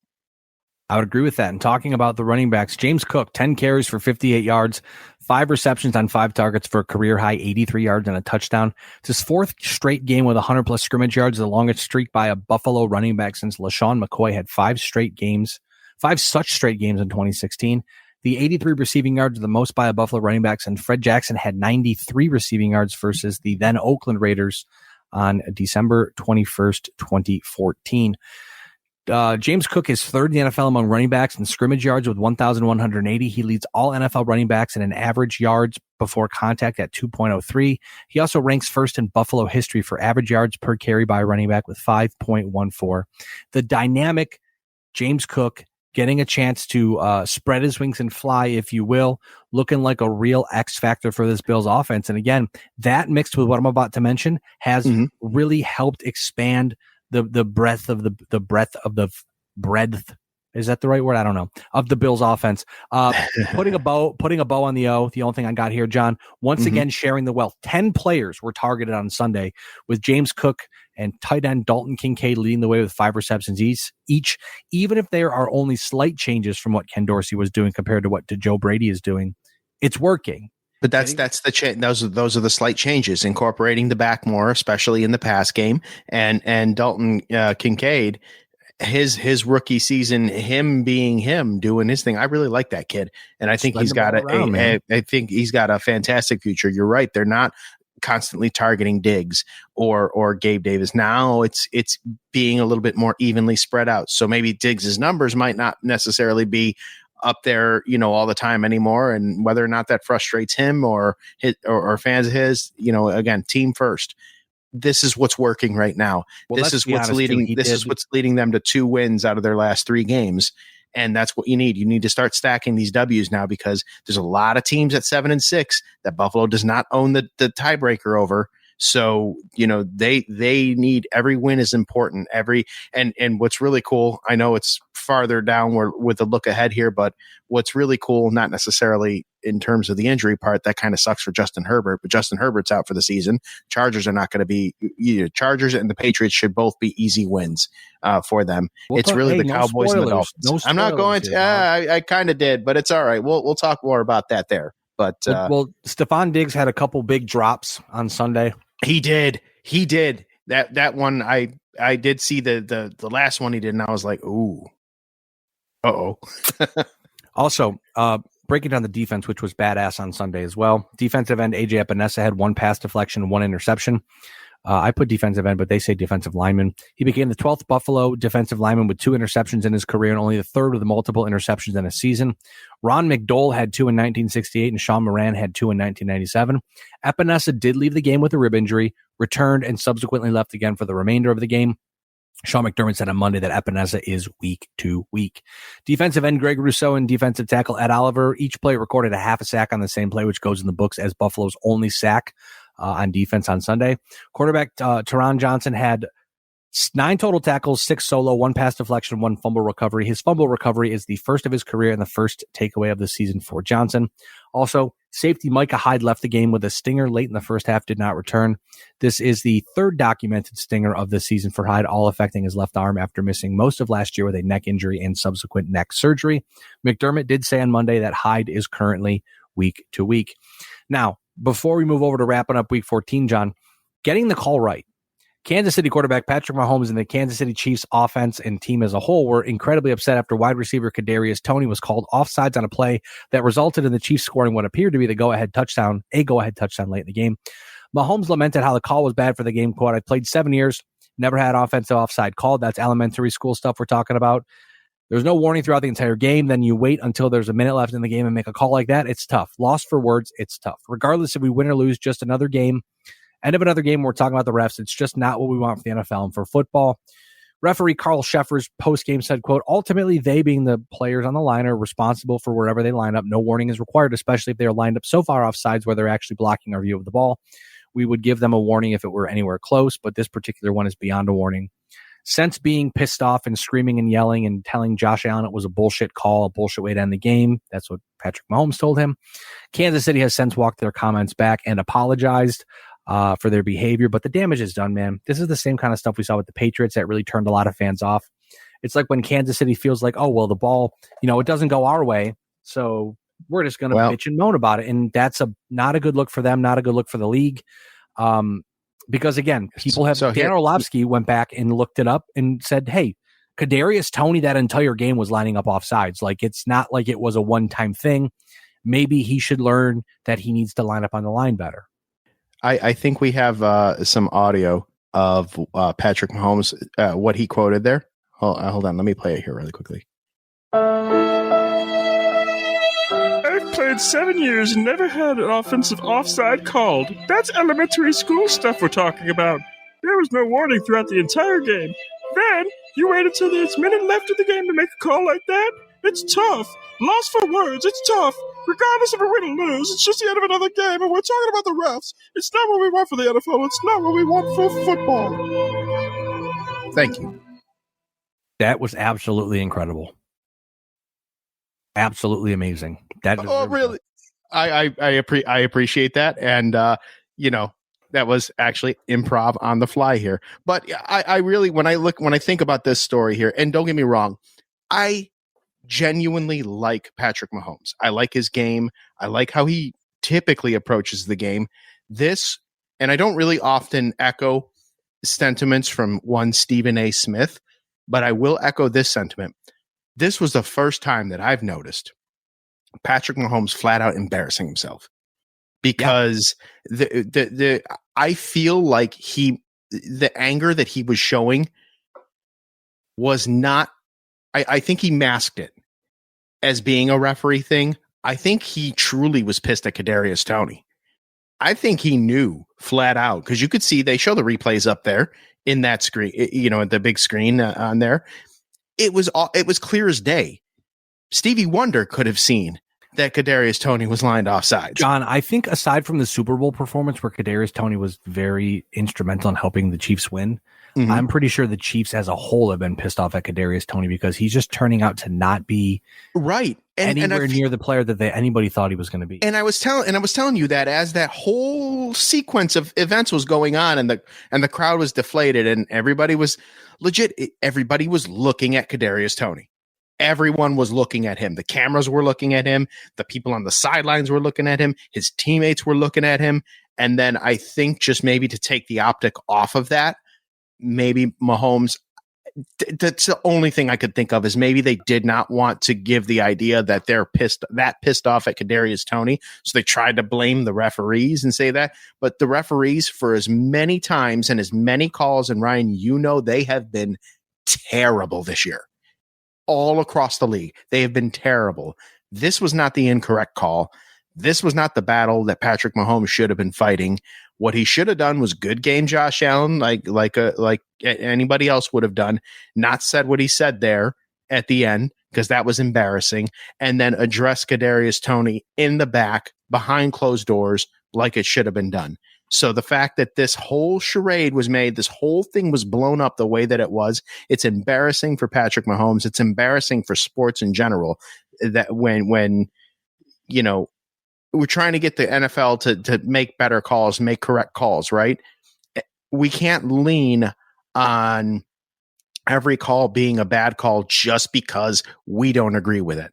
I would agree with that. And talking about the running backs, James Cook, 10 carries for 58 yards, 5 receptions on 5 targets for a career high 83 yards and a touchdown. It's his 4th straight game with 100 plus scrimmage yards, the longest streak by a Buffalo running back since LaShawn McCoy had 5 such straight games in 2016. The 83 receiving yards are the most by a Buffalo running back, and Fred Jackson had 93 receiving yards versus the then Oakland Raiders on December 21st, 2014. James Cook is 3rd in the NFL among running backs in scrimmage yards with 1,180. He leads all NFL running backs in an average yards before contact at 2.03. He also ranks 1st in Buffalo history for average yards per carry by a running back with 5.14. The dynamic James Cook getting a chance to spread his wings and fly, if you will, looking like a real X factor for this Bills offense. And again, that mixed with what I'm about to mention has really helped expand the breadth of the breadth. Is that the right word? I don't know. Of the Bills offense. Putting a bow on the O, the only thing I got here, John, once again, sharing the wealth. 10 players were targeted on Sunday, with James Cook and tight end Dalton Kincaid leading the way with 5 receptions each, even if there are only slight changes from what Ken Dorsey was doing compared to what Joe Brady is doing. It's working. But that's the those are the slight changes, incorporating the back more, especially in the pass game, and Dalton Kincaid, his rookie season, him being him, doing his thing. I really like that kid, and I think he's got I think he's got a fantastic future. You're right; they're not constantly targeting Diggs or Gabe Davis. Now it's being a little bit more evenly spread out. So maybe Diggs's numbers might not necessarily be up there, all the time anymore. And whether or not that frustrates him or fans of his, again, team first. This is what's working right now. Well, this is what's leading them to 2 wins out of their last 3 games. And that's what you need. You need to start stacking these W's now, because there's a lot of teams at 7-6 that Buffalo does not own the tiebreaker over. So, they need every win is important. And what's really cool, I know it's farther down with a look ahead here, but what's really cool, not necessarily in terms of the injury part, that kind of sucks for Justin Herbert, but Justin Herbert's out for the season. Chargers are not going to be either. Chargers and the Patriots should both be easy wins for them. It's really the Cowboys and the Dolphins. I'm not going to. I kind of did, but it's all right. We'll talk more about that there. But Stephon Diggs had a couple big drops on Sunday. He did. That one I did see the last one he did, and I was like, ooh. Uh-oh. Also, breaking down the defense, which was badass on Sunday as well. Defensive end AJ Epinesa had 1 pass deflection, 1 interception. I put defensive end, but they say defensive lineman. He became the 12th Buffalo defensive lineman with 2 interceptions in his career and only the 3rd with multiple interceptions in a season. Ron McDowell had 2 in 1968 and Sean Moran had 2 in 1997. Epinesa did leave the game with a rib injury, returned, and subsequently left again for the remainder of the game. Sean McDermott said on Monday that Epinesa is week to week. Defensive end Greg Rousseau and defensive tackle Ed Oliver, each play recorded a half a sack on the same play, which goes in the books as Buffalo's only sack on defense on Sunday. Quarterback Teron Johnson had 9 total tackles, 6 solo, 1 pass deflection, 1 fumble recovery. His fumble recovery is the first of his career and the first takeaway of the season for Johnson. Also, safety Micah Hyde left the game with a stinger late in the first half, did not return. This is the 3rd documented stinger of the season for Hyde, all affecting his left arm after missing most of last year with a neck injury and subsequent neck surgery. McDermott did say on Monday that Hyde is currently week to week. Now, before we move over to wrapping up week 14, John, getting the call right. Kansas City quarterback Patrick Mahomes and the Kansas City Chiefs offense and team as a whole were incredibly upset after wide receiver Kadarius Toney was called offsides on a play that resulted in the Chiefs scoring what appeared to be a go-ahead touchdown late in the game. Mahomes lamented how the call was bad for the game. Quote, I played 7 years, never had offensive offside called. That's elementary school stuff we're talking about. There's no warning throughout the entire game. Then you wait until there's a minute left in the game and make a call like that. It's tough. Lost for words. It's tough. Regardless if we win or lose, just another game. End of another game. We're talking about the refs. It's just not what we want for the NFL and for football. Referee Carl Sheffer's post-game said, quote, ultimately, they being the players on the line are responsible for wherever they line up. No warning is required, especially if they are lined up so far off sides where they're actually blocking our view of the ball. We would give them a warning if it were anywhere close, but this particular one is beyond a warning. Since being pissed off and screaming and yelling and telling Josh Allen it was a bullshit call, a bullshit way to end the game, that's what Patrick Mahomes told him. Kansas City has since walked their comments back and apologized for their behavior, but the damage is done, man. This is the same kind of stuff we saw with the Patriots that really turned a lot of fans off. It's like when Kansas City feels like, oh, well, the ball, it doesn't go our way, so we're just going to bitch and moan about it, and that's not a good look for them, not a good look for the league. Because again, people have Dan Orlovsky went back and looked it up and said, hey, Kadarius Toney that entire game was lining up offsides. Like, it's not like it was a one-time thing. Maybe he should learn that he needs to line up on the line better. I think we have some audio of Patrick Mahomes, what he quoted there. Hold on. Let me play it here really quickly. I've played 7 years and never had an offensive offside called. That's elementary school stuff we're talking about. There was no warning throughout the entire game. Then you wait until there's a minute left of the game to make a call like that? It's tough. Lost for words. It's tough. Regardless if we win or lose, it's just the end of another game, and we're talking about the refs. It's not what we want for the NFL. It's not what we want for football. Thank you. That was absolutely incredible. Absolutely amazing. That really? I appreciate that, and that was actually improv on the fly here. But I really, when I think about this story here, and don't get me wrong, I genuinely like Patrick Mahomes. I like his game. I like how he typically approaches the game. And I don't really often echo sentiments from one Stephen A. Smith, but I will echo this sentiment. This was the first time that I've noticed Patrick Mahomes flat out embarrassing himself, because I feel like the anger that he was showing was not, I think he masked it as being a referee thing. I think he truly was pissed at Kadarius Toney. I think he knew flat out, because you could see they show the replays up there in that screen, at the big screen on there. It was clear as day. Stevie Wonder could have seen that Kadarius Toney was lined offside. John, I think aside from the Super Bowl performance where Kadarius Toney was very instrumental in helping the Chiefs win, Mhm. I'm pretty sure the Chiefs as a whole have been pissed off at Kadarius Toney because he's just turning out to not be right. anywhere near the player that anybody thought he was going to be. And I was telling you that as that whole sequence of events was going on, and the crowd was deflated, and everybody was looking at Kadarius Toney. Everyone was looking at him. The cameras were looking at him. The people on the sidelines were looking at him. His teammates were looking at him. And then I think just maybe to take the optic off of that, maybe Mahomes, that's the only thing I could think of, is maybe they did not want to give the idea that they're pissed off at Kadarius Toney. So they tried to blame the referees and say that. But the referees, for as many times and as many calls, and Ryan, they have been terrible this year. All across the league, they have been terrible. This was not the incorrect call. This was not the battle that Patrick Mahomes should have been fighting. What he should have done was good game, Josh Allen, like anybody else would have done. Not said what he said there at the end, because that was embarrassing, and then address Kadarius Toney in the back behind closed doors like it should have been done. So the fact that this whole charade was made, this whole thing was blown up the way that it was, it's embarrassing for Patrick Mahomes. It's embarrassing for sports in general, that when we're trying to get the NFL to make better calls, make correct calls, right? We can't lean on every call being a bad call just because we don't agree with it.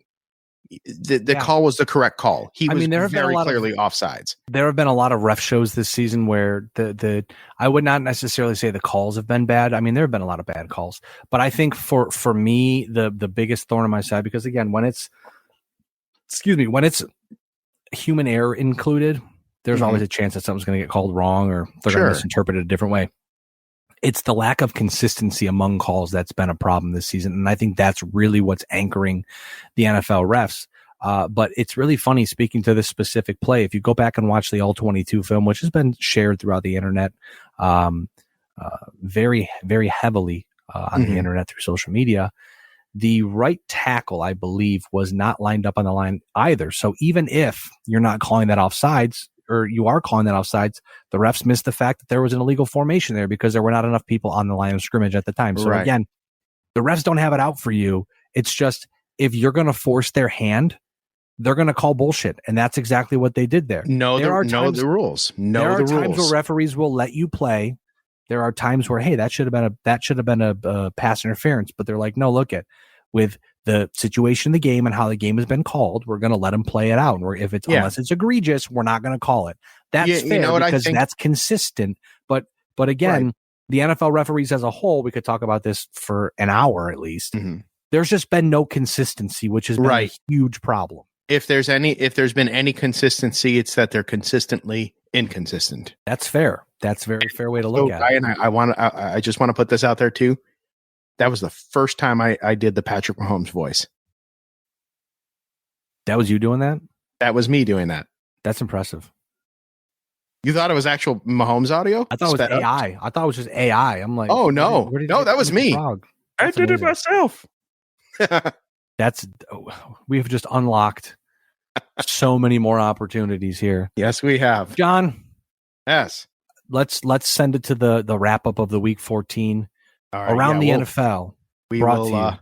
The call was the correct call. He was very clearly offsides. There have been a lot of ref shows this season where I would not necessarily say the calls have been bad. I mean, there have been a lot of bad calls, but I think for me, the biggest thorn in my side, because again, when it's human error included, there's always a chance that something's going to get called wrong, or they're going to misinterpret it a different way. It's the lack of consistency among calls that's been a problem this season. And I think that's really what's anchoring the NFL refs. But it's really funny, speaking to this specific play, if you go back and watch the All-22 film, which has been shared throughout the internet very, very heavily on the internet through social media, the right tackle, I believe, was not lined up on the line either. So even if you're not calling that offsides, or you are calling that offsides, the refs missed the fact that there was an illegal formation there because there were not enough people on the line of scrimmage at the time. So again, the refs don't have it out for you. It's just, if you're going to force their hand, they're going to call bullshit. And that's exactly what they did there. Know the rules. There are times where referees will let you play. There are times where, hey, that should have been a pass interference, but they're like, no, look at with the situation of the game and how the game has been called, we're going to let them play it out. And unless it's egregious, we're not going to call it. That's fair, because that's consistent. But again, the NFL referees as a whole, we could talk about this for an hour at least. There's just been no consistency, which has been a huge problem. If there's been any consistency, it's that they're consistently inconsistent. That's fair. That's a very fair way to look at it. And I just want to put this out there too. That was the first time I did the Patrick Mahomes voice. That was you doing that? That was me doing that. That's impressive. You thought it was actual Mahomes audio? I thought it was AI. I thought it was just AI. I'm like, oh no, that was me. I did it myself. We've just unlocked so many more opportunities here. Yes, we have. John. Yes. Let's send it to the wrap up of the week 14 around the NFL. We will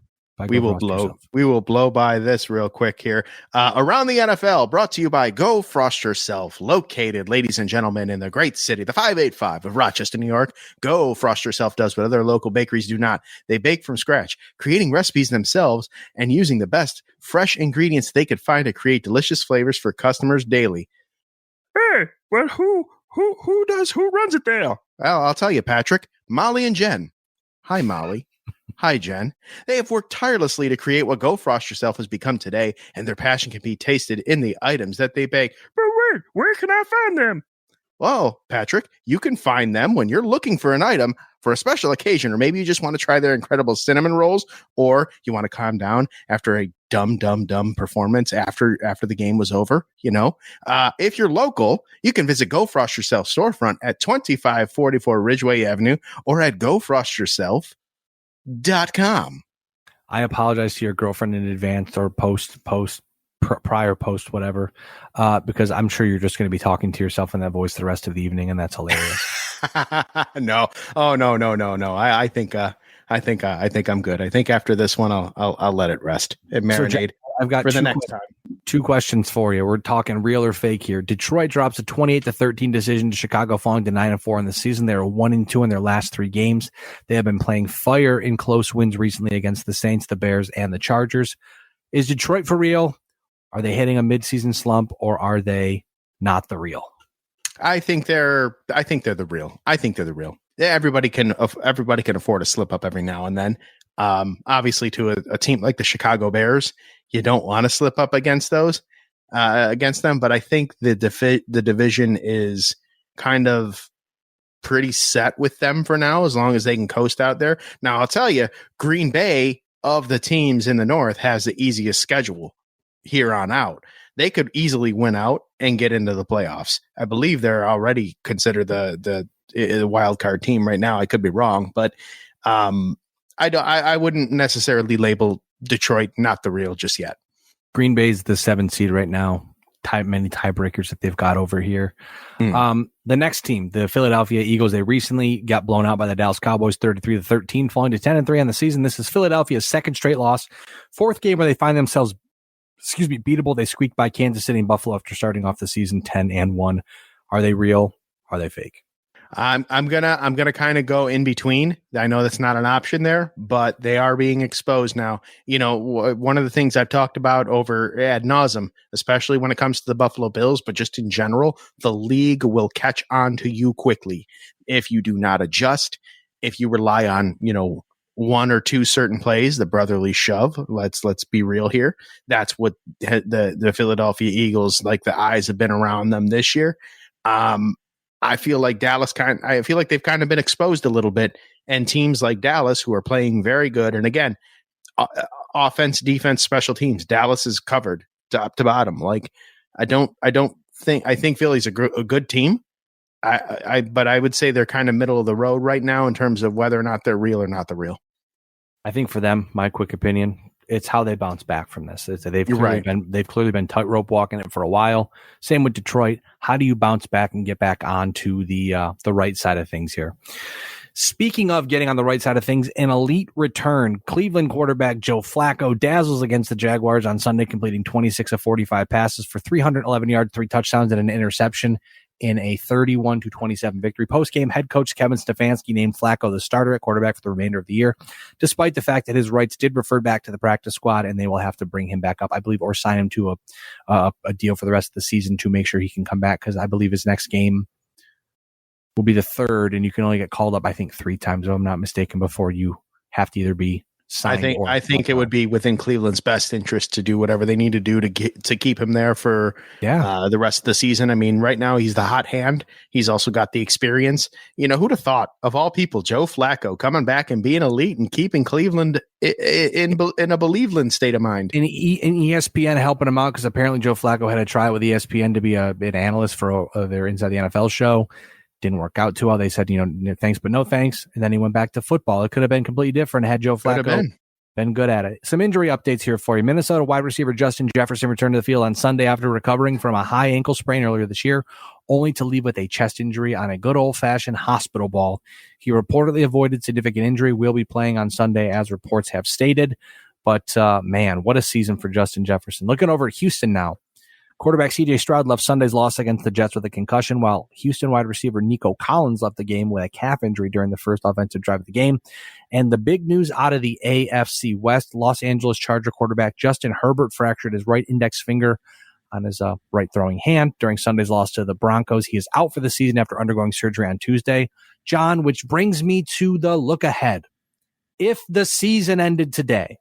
blow by this real quick here. Around the NFL, brought to you by Go Frost Yourself, located, ladies and gentlemen, in the great city, the 585 of Rochester, New York. Go Frost Yourself does what other local bakeries do not. They bake from scratch, creating recipes themselves and using the best fresh ingredients they could find to create delicious flavors for customers daily. Hey, well, who runs it there? Well, I'll tell you, Patrick, Molly and Jen. Hi, Molly. Hi, Jen. They have worked tirelessly to create what Go Frost Yourself has become today, and their passion can be tasted in the items that they bake. But wait, where can I find them? Well, Patrick, you can find them when you're looking for an item for a special occasion, or maybe you just want to try their incredible cinnamon rolls, or you want to calm down after a dumb performance after the game was over. If you're local, you can visit Go Frost Yourself storefront at 2544 Ridgeway Avenue or at gofrostyourself.com. I apologize to your girlfriend in advance, or prior post, whatever, because I'm sure you're just going to be talking to yourself in that voice the rest of the evening, and that's hilarious. No. Oh, no, no, no, no. I think I'm good. I think after this one, I'll let it rest and So, Jeff, marinate I've got for the next time. two questions for you. We're talking real or fake here. Detroit drops a 28-13 decision to Chicago, falling to 9-4 in the season. They are 1-2 in their last 3 games. They have been playing fire in close wins recently against the Saints, the Bears, and the Chargers. Is Detroit for real? Are they hitting a midseason slump, or are they not the real? I think they're the real. I think they're the real. Everybody can afford to slip up every now and then. Obviously, to a team like the Chicago Bears, you don't want to slip up against them. But I think the division is kind of pretty set with them for now, as long as they can coast out there. Now, I'll tell you, Green Bay of the teams in the North has the easiest schedule here on out. They could easily win out and get into the playoffs. I believe they're already considered the wild card team right now. I could be wrong, but I wouldn't necessarily label Detroit not the real just yet. Green Bay's the 7th seed right now. Many tiebreakers that they've got over here. The next team, the Philadelphia Eagles, they recently got blown out by the Dallas Cowboys 33-13, falling to 10-3 on the season. This is Philadelphia's 2nd straight loss, 4th game where they find themselves beatable. They squeaked by Kansas City and Buffalo after starting off the season 10-1. Are they real? Are they fake? I'm gonna kind of go in between. I know that's not an option there, but they are being exposed now. You know, one of the things I've talked about over ad nauseum, especially when it comes to the Buffalo Bills, but just in general, the league will catch on to you quickly if you do not adjust. If you rely on, one or two certain plays, the brotherly shove. Let's be real here. That's what the Philadelphia Eagles, like, the eyes have been around them this year. I feel like they've kind of been exposed a little bit, and teams like Dallas, who are playing very good, and again, offense, defense, special teams, Dallas is covered top to bottom. Like, I think Philly's a good team. But I would say they're kind of middle of the road right now in terms of whether or not they're real or not the real. I think for them, my quick opinion, it's how they bounce back from this. They've clearly been tightrope walking it for a while. Same with Detroit. How do you bounce back and get back onto the right side of things here? Speaking of getting on the right side of things, an elite return. Cleveland quarterback Joe Flacco dazzles against the Jaguars on Sunday, completing 26 of 45 passes for 311 yards, 3 touchdowns, and an interception in a 31-27 victory. Post-game, head coach Kevin Stefanski named Flacco the starter at quarterback for the remainder of the year, despite the fact that his rights did refer back to the practice squad, and they will have to bring him back up, I believe, or sign him to a deal for the rest of the season to make sure he can come back, because I believe his next game will be the 3rd, and you can only get called up, I think, 3 times, if I'm not mistaken, before you have to either be signed. I think it would be within Cleveland's best interest to do whatever they need to do to keep him there for the rest of the season. I mean, right now he's the hot hand. He's also got the experience. Who'd have thought, of all people, Joe Flacco coming back and being elite and keeping Cleveland in a Believeland state of mind. And ESPN helping him out, because apparently Joe Flacco had a try with ESPN to be an analyst for their Inside the NFL show. Didn't work out too well. They said, thanks, but no thanks. And then he went back to football. It could have been completely different had Joe Flacco been good at it. Some injury updates here for you. Minnesota wide receiver Justin Jefferson returned to the field on Sunday after recovering from a high ankle sprain earlier this year, only to leave with a chest injury on a good old-fashioned hospital ball. He reportedly avoided significant injury, will be playing on Sunday, as reports have stated. But, man, what a season for Justin Jefferson. Looking over at Houston now. Quarterback C.J. Stroud left Sunday's loss against the Jets with a concussion, while Houston wide receiver Nico Collins left the game with a calf injury during the first offensive drive of the game. And the big news out of the AFC West, Los Angeles Charger quarterback Justin Herbert fractured his right index finger on his right throwing hand during Sunday's loss to the Broncos. He is out for the season after undergoing surgery on Tuesday. John, which brings me to the look ahead. If the season ended today,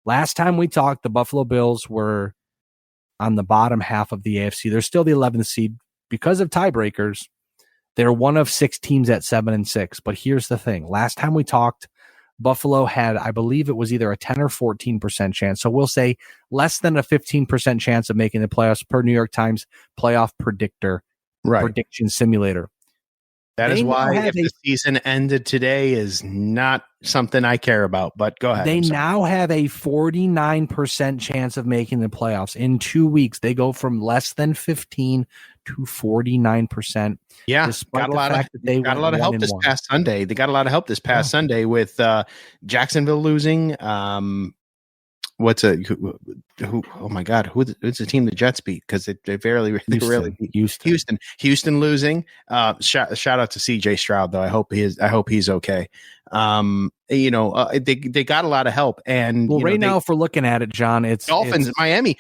last time we talked, the Buffalo Bills were on the bottom half of the AFC. They're still the 11th seed because of tiebreakers. They're one of 6 teams at 7-6. But here's the thing. Last time we talked, Buffalo had, I believe it was either a 10 or 14% chance. So we'll say less than a 15% chance of making the playoffs per New York Times playoff predictor, prediction simulator. That They is why now if have the season ended today is not something I care about, but go ahead. They I'm sorry. now have a 49% chance of making the playoffs. In 2 weeks, they go from less than 15 to 49%. Yeah, Despite the fact that they got a went lot of help 1-1. this past Sunday. They got a lot of help this past Sunday with Jacksonville losing. Oh my God, who's the team the Jets beat? Because they rarely beat Houston losing. Shout out to CJ Stroud though. I hope he's okay. They got a lot of help, and now, if we're looking at it, John, it's Dolphins, Miami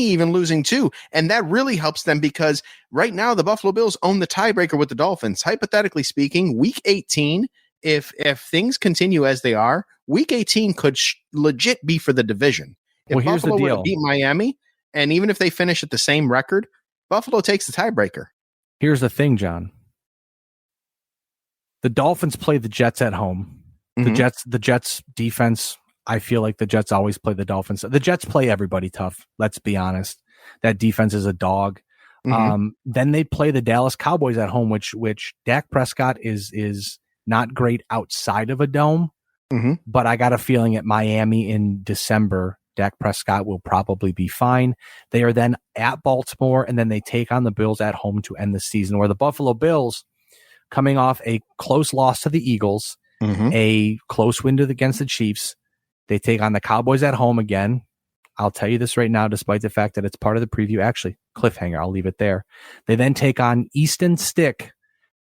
even losing too, and that really helps them because right now the Buffalo Bills own the tiebreaker with the Dolphins. Hypothetically speaking, Week 18, if things continue as they are, Week 18 could legit be for the division. If here's Buffalo the deal. were to beat Miami, and even if they finish at the same record, Buffalo takes the tiebreaker. Here's the thing, John. The Dolphins play the Jets at home. The Jets defense, I feel like the Jets always play the Dolphins. The Jets play everybody tough. Let's be honest. That defense is a dog. Then they play the Dallas Cowboys at home, which Dak Prescott is not great outside of a dome. But I got a feeling at Miami in December, Dak Prescott will probably be fine. They are then at Baltimore, and then they take on the Bills at home to end the season, where the Buffalo Bills, coming off a close loss to the Eagles, a close win against the Chiefs, they take on the Cowboys at home again. I'll tell you this right now, despite the fact that it's part of the preview. Actually, cliffhanger, I'll leave it there. They then take on Easton Stick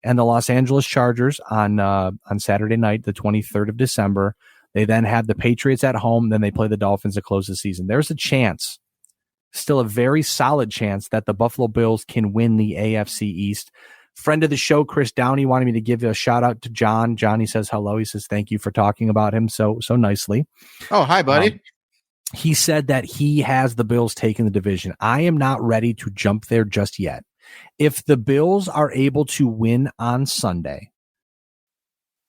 and the Los Angeles Chargers on Saturday night, the 23rd of December. They then have the Patriots at home. Then they play the Dolphins to close the season. There's a chance, still a very solid chance, that the Buffalo Bills can win the AFC East. Friend of the show, Chris Downey, wanted me to give a shout out to John. Johnny says hello. He says thank you for talking about him so nicely. Oh, hi, buddy. He said that he has the Bills taking the division. I am not ready to jump there just yet. If the Bills are able to win on Sunday,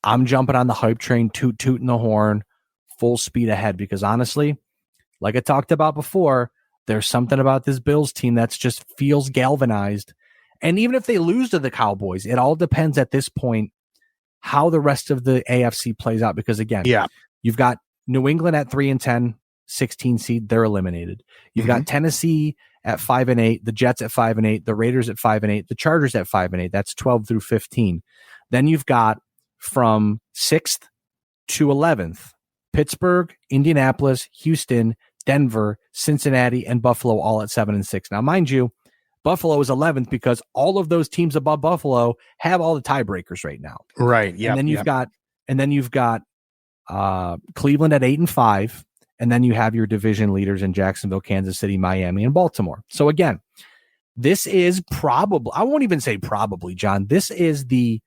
I'm jumping on the hype train, tooting the horn, full speed ahead, because honestly, like I talked about before, there's something about this Bills team that's just feels galvanized. And even if they lose to the Cowboys, it all depends at this point how the rest of the AFC plays out. Because again, you've got New England at 3-10, 16 seed, they're eliminated. You've got Tennessee at 5-8, the Jets at 5-8, the Raiders at 5-8, the Chargers at 5-8. That's 12 through 15. Then you've got from 6th to 11th, Pittsburgh, Indianapolis, Houston, Denver, Cincinnati, and Buffalo all at 7-6. Now, mind you, Buffalo is 11th because all of those teams above Buffalo have all the tiebreakers right now. Right. Yeah. And then you've got Cleveland at 8-5. And then you have your division leaders in Jacksonville, Kansas City, Miami, and Baltimore. So again, this is probably, I won't even say probably, John, this is the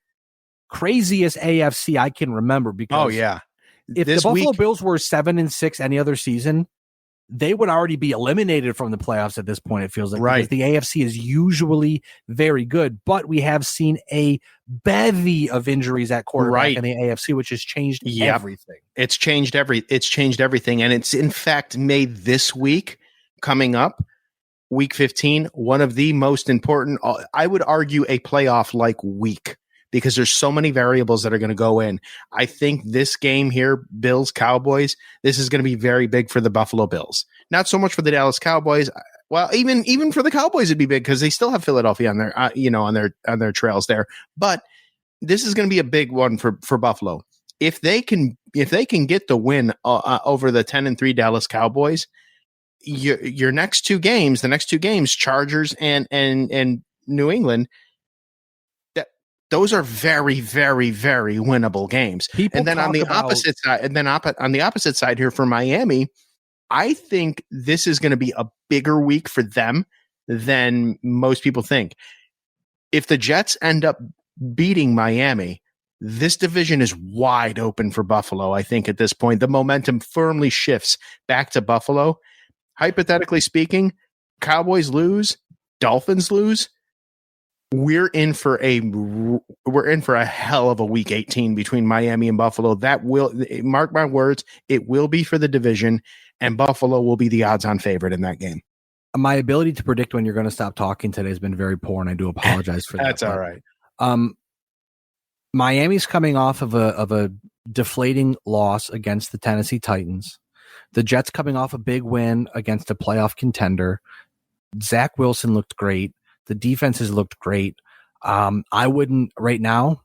craziest AFC I can remember, because if the Buffalo Bills were 7-6 any other season, they would already be eliminated from the playoffs at this point, it feels like. Right. Because the AFC is usually very good, but we have seen a bevy of injuries at quarterback in the AFC, which has changed everything. It's changed everything. And it's in fact made this week coming up, week 15, one of the most important, I would argue, a playoff like week, because there's so many variables that are going to go in. I think this game here, Bills Cowboys, this is going to be very big for the Buffalo Bills. Not so much for the Dallas Cowboys. Well, even for the Cowboys, it'd be big because they still have Philadelphia on their on their trails there. But this is going to be a big one for Buffalo. If they can get the win over the 10-3 Dallas Cowboys, your next two games, Chargers and New England, those are very, very, very winnable games. And then on the opposite side here for Miami, I think this is going to be a bigger week for them than most people think. If the Jets end up beating Miami, this division is wide open for Buffalo. I think at this point, the momentum firmly shifts back to Buffalo. Hypothetically speaking, Cowboys lose, Dolphins lose, we're in for a hell of a week 18 between Miami and Buffalo. That will, mark my words, it will be for the division, and Buffalo will be the odds-on favorite in that game. My ability to predict when you're going to stop talking today has been very poor, and I do apologize for that. That's all right. Miami's coming off of a deflating loss against the Tennessee Titans. The Jets coming off a big win against a playoff contender. Zach Wilson looked great. The defenses looked great. I wouldn't right now.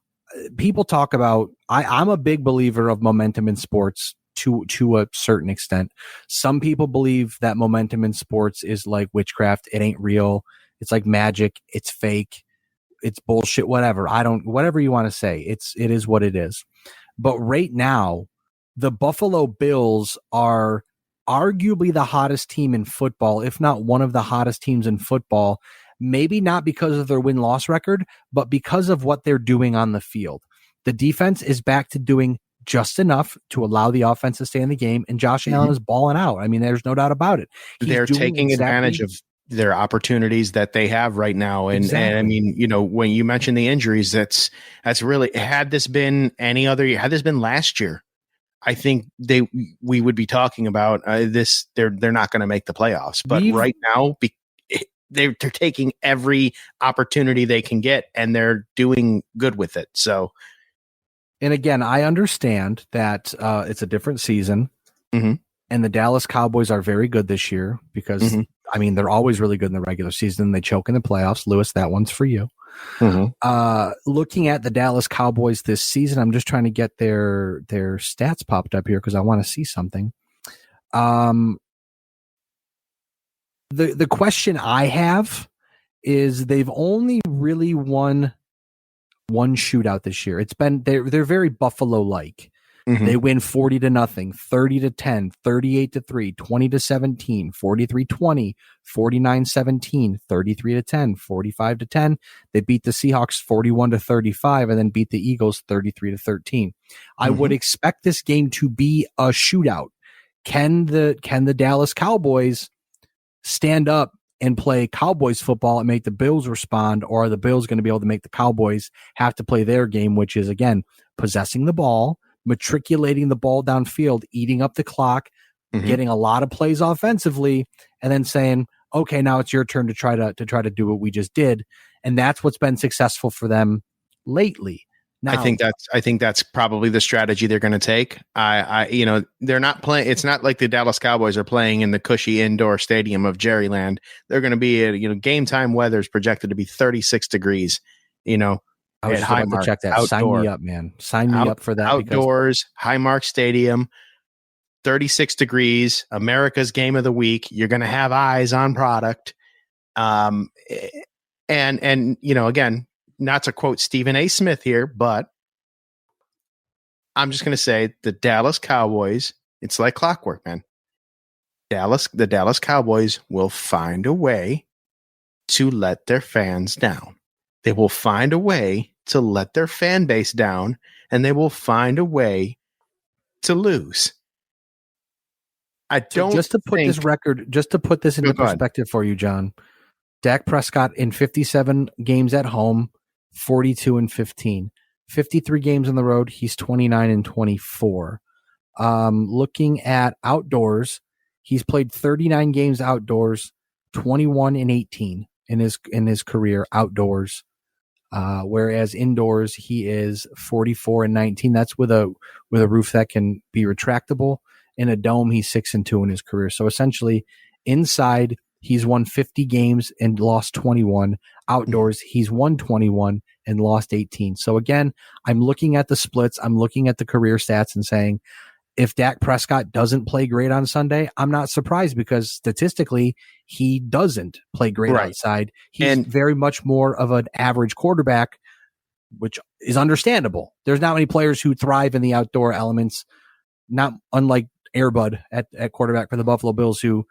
People talk about. I'm a big believer of momentum in sports to a certain extent. Some people believe that momentum in sports is like witchcraft. It ain't real. It's like magic. It's fake. It's bullshit. Whatever. Whatever you want to say. It is what it is. But right now, the Buffalo Bills are arguably the hottest team in football, if not one of the hottest teams in football. Maybe not because of their win-loss record, but because of what they're doing on the field. The defense is back to doing just enough to allow the offense to stay in the game, and Josh Allen is balling out. I mean, there's no doubt about it. They're taking advantage of their opportunities that they have right now. And I mean, when you mentioned the injuries, that's really, had this been any other year, had this been last year, I think we would be talking about this. They're not going to make the playoffs, but right now, they're taking every opportunity they can get, and they're doing good with it. So, and again, I understand that it's a different season, and the Dallas Cowboys are very good this year because I mean they're always really good in the regular season. They choke in the playoffs. Lewis, that one's for you. Looking at the Dallas Cowboys this season, I'm just trying to get their stats popped up here because I want to see something. The question I have is they've only really won one shootout this year. It's been they're very Buffalo-like. They win 40-0, 30-10, 38-3, 20-17, 43-20, 49-17, 33-10, 45-10. They beat the Seahawks 41-35 and then beat the Eagles 33-13. I would expect this game to be a shootout. Can the Dallas Cowboys stand up and play Cowboys football and make the Bills respond, or are the Bills going to be able to make the Cowboys have to play their game, which is, again, possessing the ball, matriculating the ball downfield, eating up the clock, getting a lot of plays offensively, and then saying, okay, now it's your turn to try to do what we just did. And that's what's been successful for them lately. Now, I think that's probably the strategy they're going to take. They're not playing. It's not like the Dallas Cowboys are playing in the cushy indoor stadium of Jerryland. They're going to be, game time weather is projected to be 36 degrees, I was about to check that. Outdoor. Sign me up, man. Sign me up for that. Outdoors, Highmark Stadium, 36 degrees, America's game of the week. You're going to have eyes on product. And again, not to quote Stephen A. Smith here, but I'm just going to say the Dallas Cowboys, it's like clockwork, man. The Dallas Cowboys will find a way to let their fans down. They will find a way to let their fan base down, and they will find a way to lose. Just to put this into perspective for you, John, Dak Prescott in 57 games at home, 42-15, 53 games on the road. He's 29-24. Looking at outdoors, he's played 39 games outdoors, 21-18 in his career outdoors. Whereas indoors he is 44-19. That's with a roof that can be retractable. In a dome, he's 6-2 in his career. So essentially, inside he's won 50 games and lost 21. Outdoors, he's won 21 and lost 18. So again, I'm looking at the splits. I'm looking at the career stats and saying, if Dak Prescott doesn't play great on Sunday, I'm not surprised because statistically, he doesn't play great outside. He's very much more of an average quarterback, which is understandable. There's not many players who thrive in the outdoor elements, not unlike Air Bud at quarterback for the Buffalo Bills, who,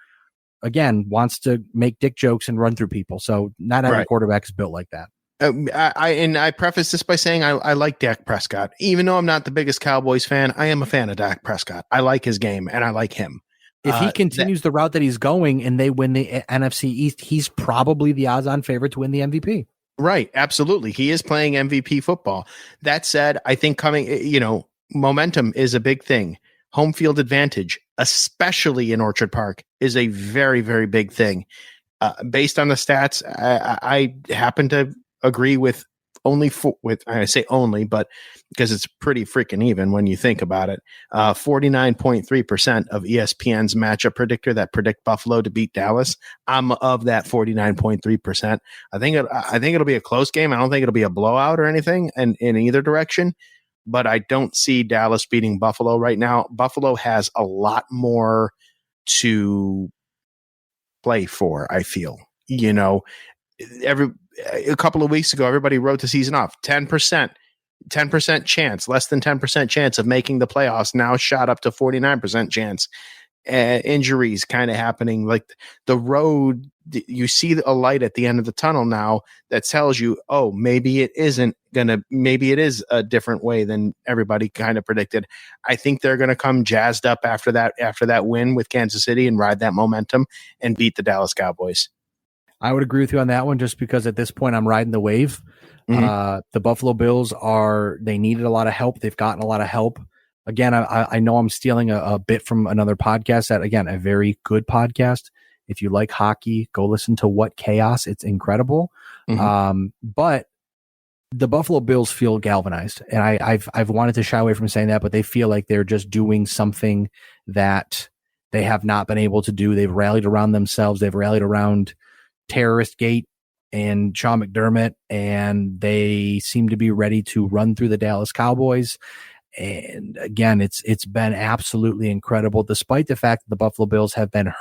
again, wants to make dick jokes and run through people. So not every quarterback is built like that. I preface this by saying I like Dak Prescott. Even though I'm not the biggest Cowboys fan, I am a fan of Dak Prescott. I like his game, and I like him. If he continues the route that he's going and they win the NFC East, he's probably the odds-on favorite to win the MVP. Right, absolutely. He is playing MVP football. That said, I think momentum is a big thing. Home field advantage, especially in Orchard Park, is a very, very big thing. Based on the stats, I happen to agree with I say only, but because it's pretty freaking even when you think about it. 49.3% of ESPN's matchup predictor that predict Buffalo to beat Dallas. I'm of that 49.3%. I think it'll be a close game. I don't think it'll be a blowout or anything in either direction, but I don't see Dallas beating Buffalo right now. Buffalo has a lot more to play for, I feel. A couple of weeks ago, everybody wrote the season off. 10% chance, less than 10% chance of making the playoffs, now shot up to 49% chance. Injuries kind of happening. Like the road, you see a light at the end of the tunnel now that tells you, oh, maybe it is a different way than everybody kind of predicted. I think they're going to come jazzed up after that win with Kansas City and ride that momentum and beat the Dallas Cowboys. I would agree with you on that one, just because at this point I'm riding the wave. Mm-hmm. The Buffalo Bills they needed a lot of help. They've gotten a lot of help. Again, I know I'm stealing a bit from another podcast that, again, a very good podcast. If you like hockey, go listen to What Chaos. It's incredible. Mm-hmm. But the Buffalo Bills feel galvanized, and I've wanted to shy away from saying that, but they feel like they're just doing something that they have not been able to do. They've rallied around themselves. They've rallied around Terrorist Gate and Sean McDermott, and they seem to be ready to run through the Dallas Cowboys. And again, it's been absolutely incredible, despite the fact that the Buffalo Bills have been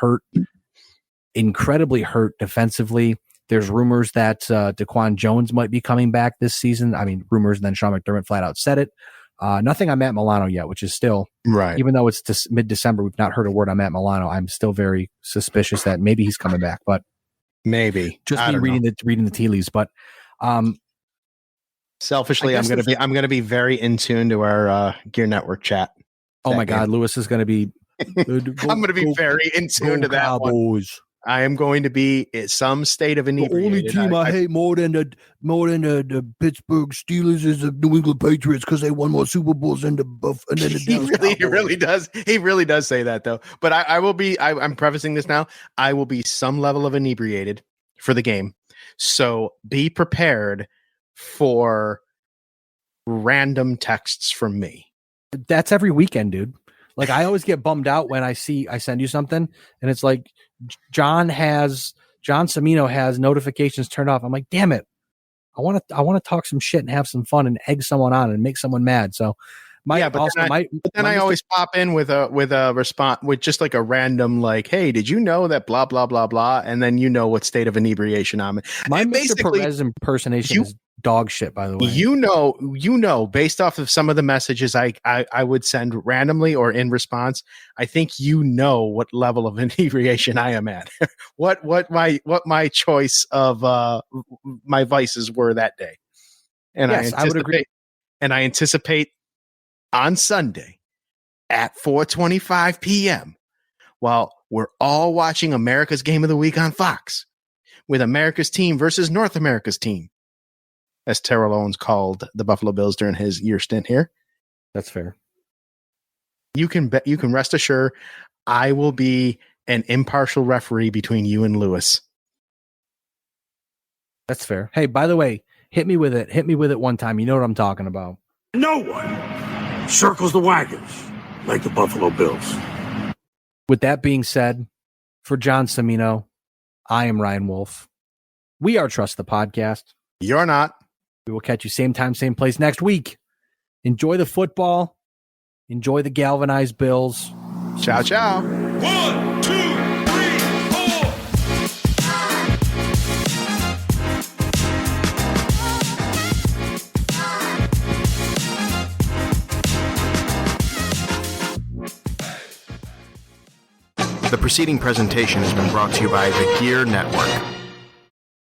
incredibly hurt defensively. There's rumors that Daquan Jones might be coming back this season. I mean, rumors, and then Sean McDermott flat out said it. Nothing on Matt Milano yet, which is still, right. Even though it's mid-December, we've not heard a word on Matt Milano. I'm still very suspicious that maybe he's coming back, but maybe just me reading the tea leaves. But selfishly, I'm going to be very in tune to our Gear Network chat. Oh my God, Lewis is going to be. I'm going to be very in tune to that Cowboys. One. I am going to be at some state of inebriated. The only team I hate more than the Pittsburgh Steelers is the New England Patriots, because they won more Super Bowls than the Buff. And then the he really does. He really does say that, though. But I will be. I'm prefacing this now. I will be some level of inebriated for the game, so be prepared for random texts from me. That's every weekend, dude. Like, I always get bummed out when I send you something and it's like John Cimino has notifications turned off. I'm like, damn it. I want to talk some shit and have some fun and egg someone on and make someone mad. So I always pop in with a response with just like a random, like, hey, did you know that blah blah blah blah, and then you know what state of inebriation I'm in. My Mr. Perez impersonation is dog shit, by the way. You know, based off of some of the messages I would send randomly or in response, I think you know what level of inebriation I am at. what my choice of my vices were that day. And yes, I would agree. And I anticipate on Sunday at 4:25 p.m. while we're all watching America's Game of the Week on Fox with America's team versus North America's team, as Terrell Owens called the Buffalo Bills during his year stint here. That's fair. You can rest assured I will be an impartial referee between you and Lewis. That's fair. Hey, by the way, hit me with it one time. You know what I'm talking about. No one circles the wagons like the Buffalo Bills. With that being said, for John Cimino, I am Ryan Wolfe. We are Trust the Podcast. You're not. We will catch you same time, same place next week. Enjoy the football. Enjoy the galvanized Bills. Ciao, ciao. 1, 2, 3, 4. The preceding presentation has been brought to you by the Gear Network.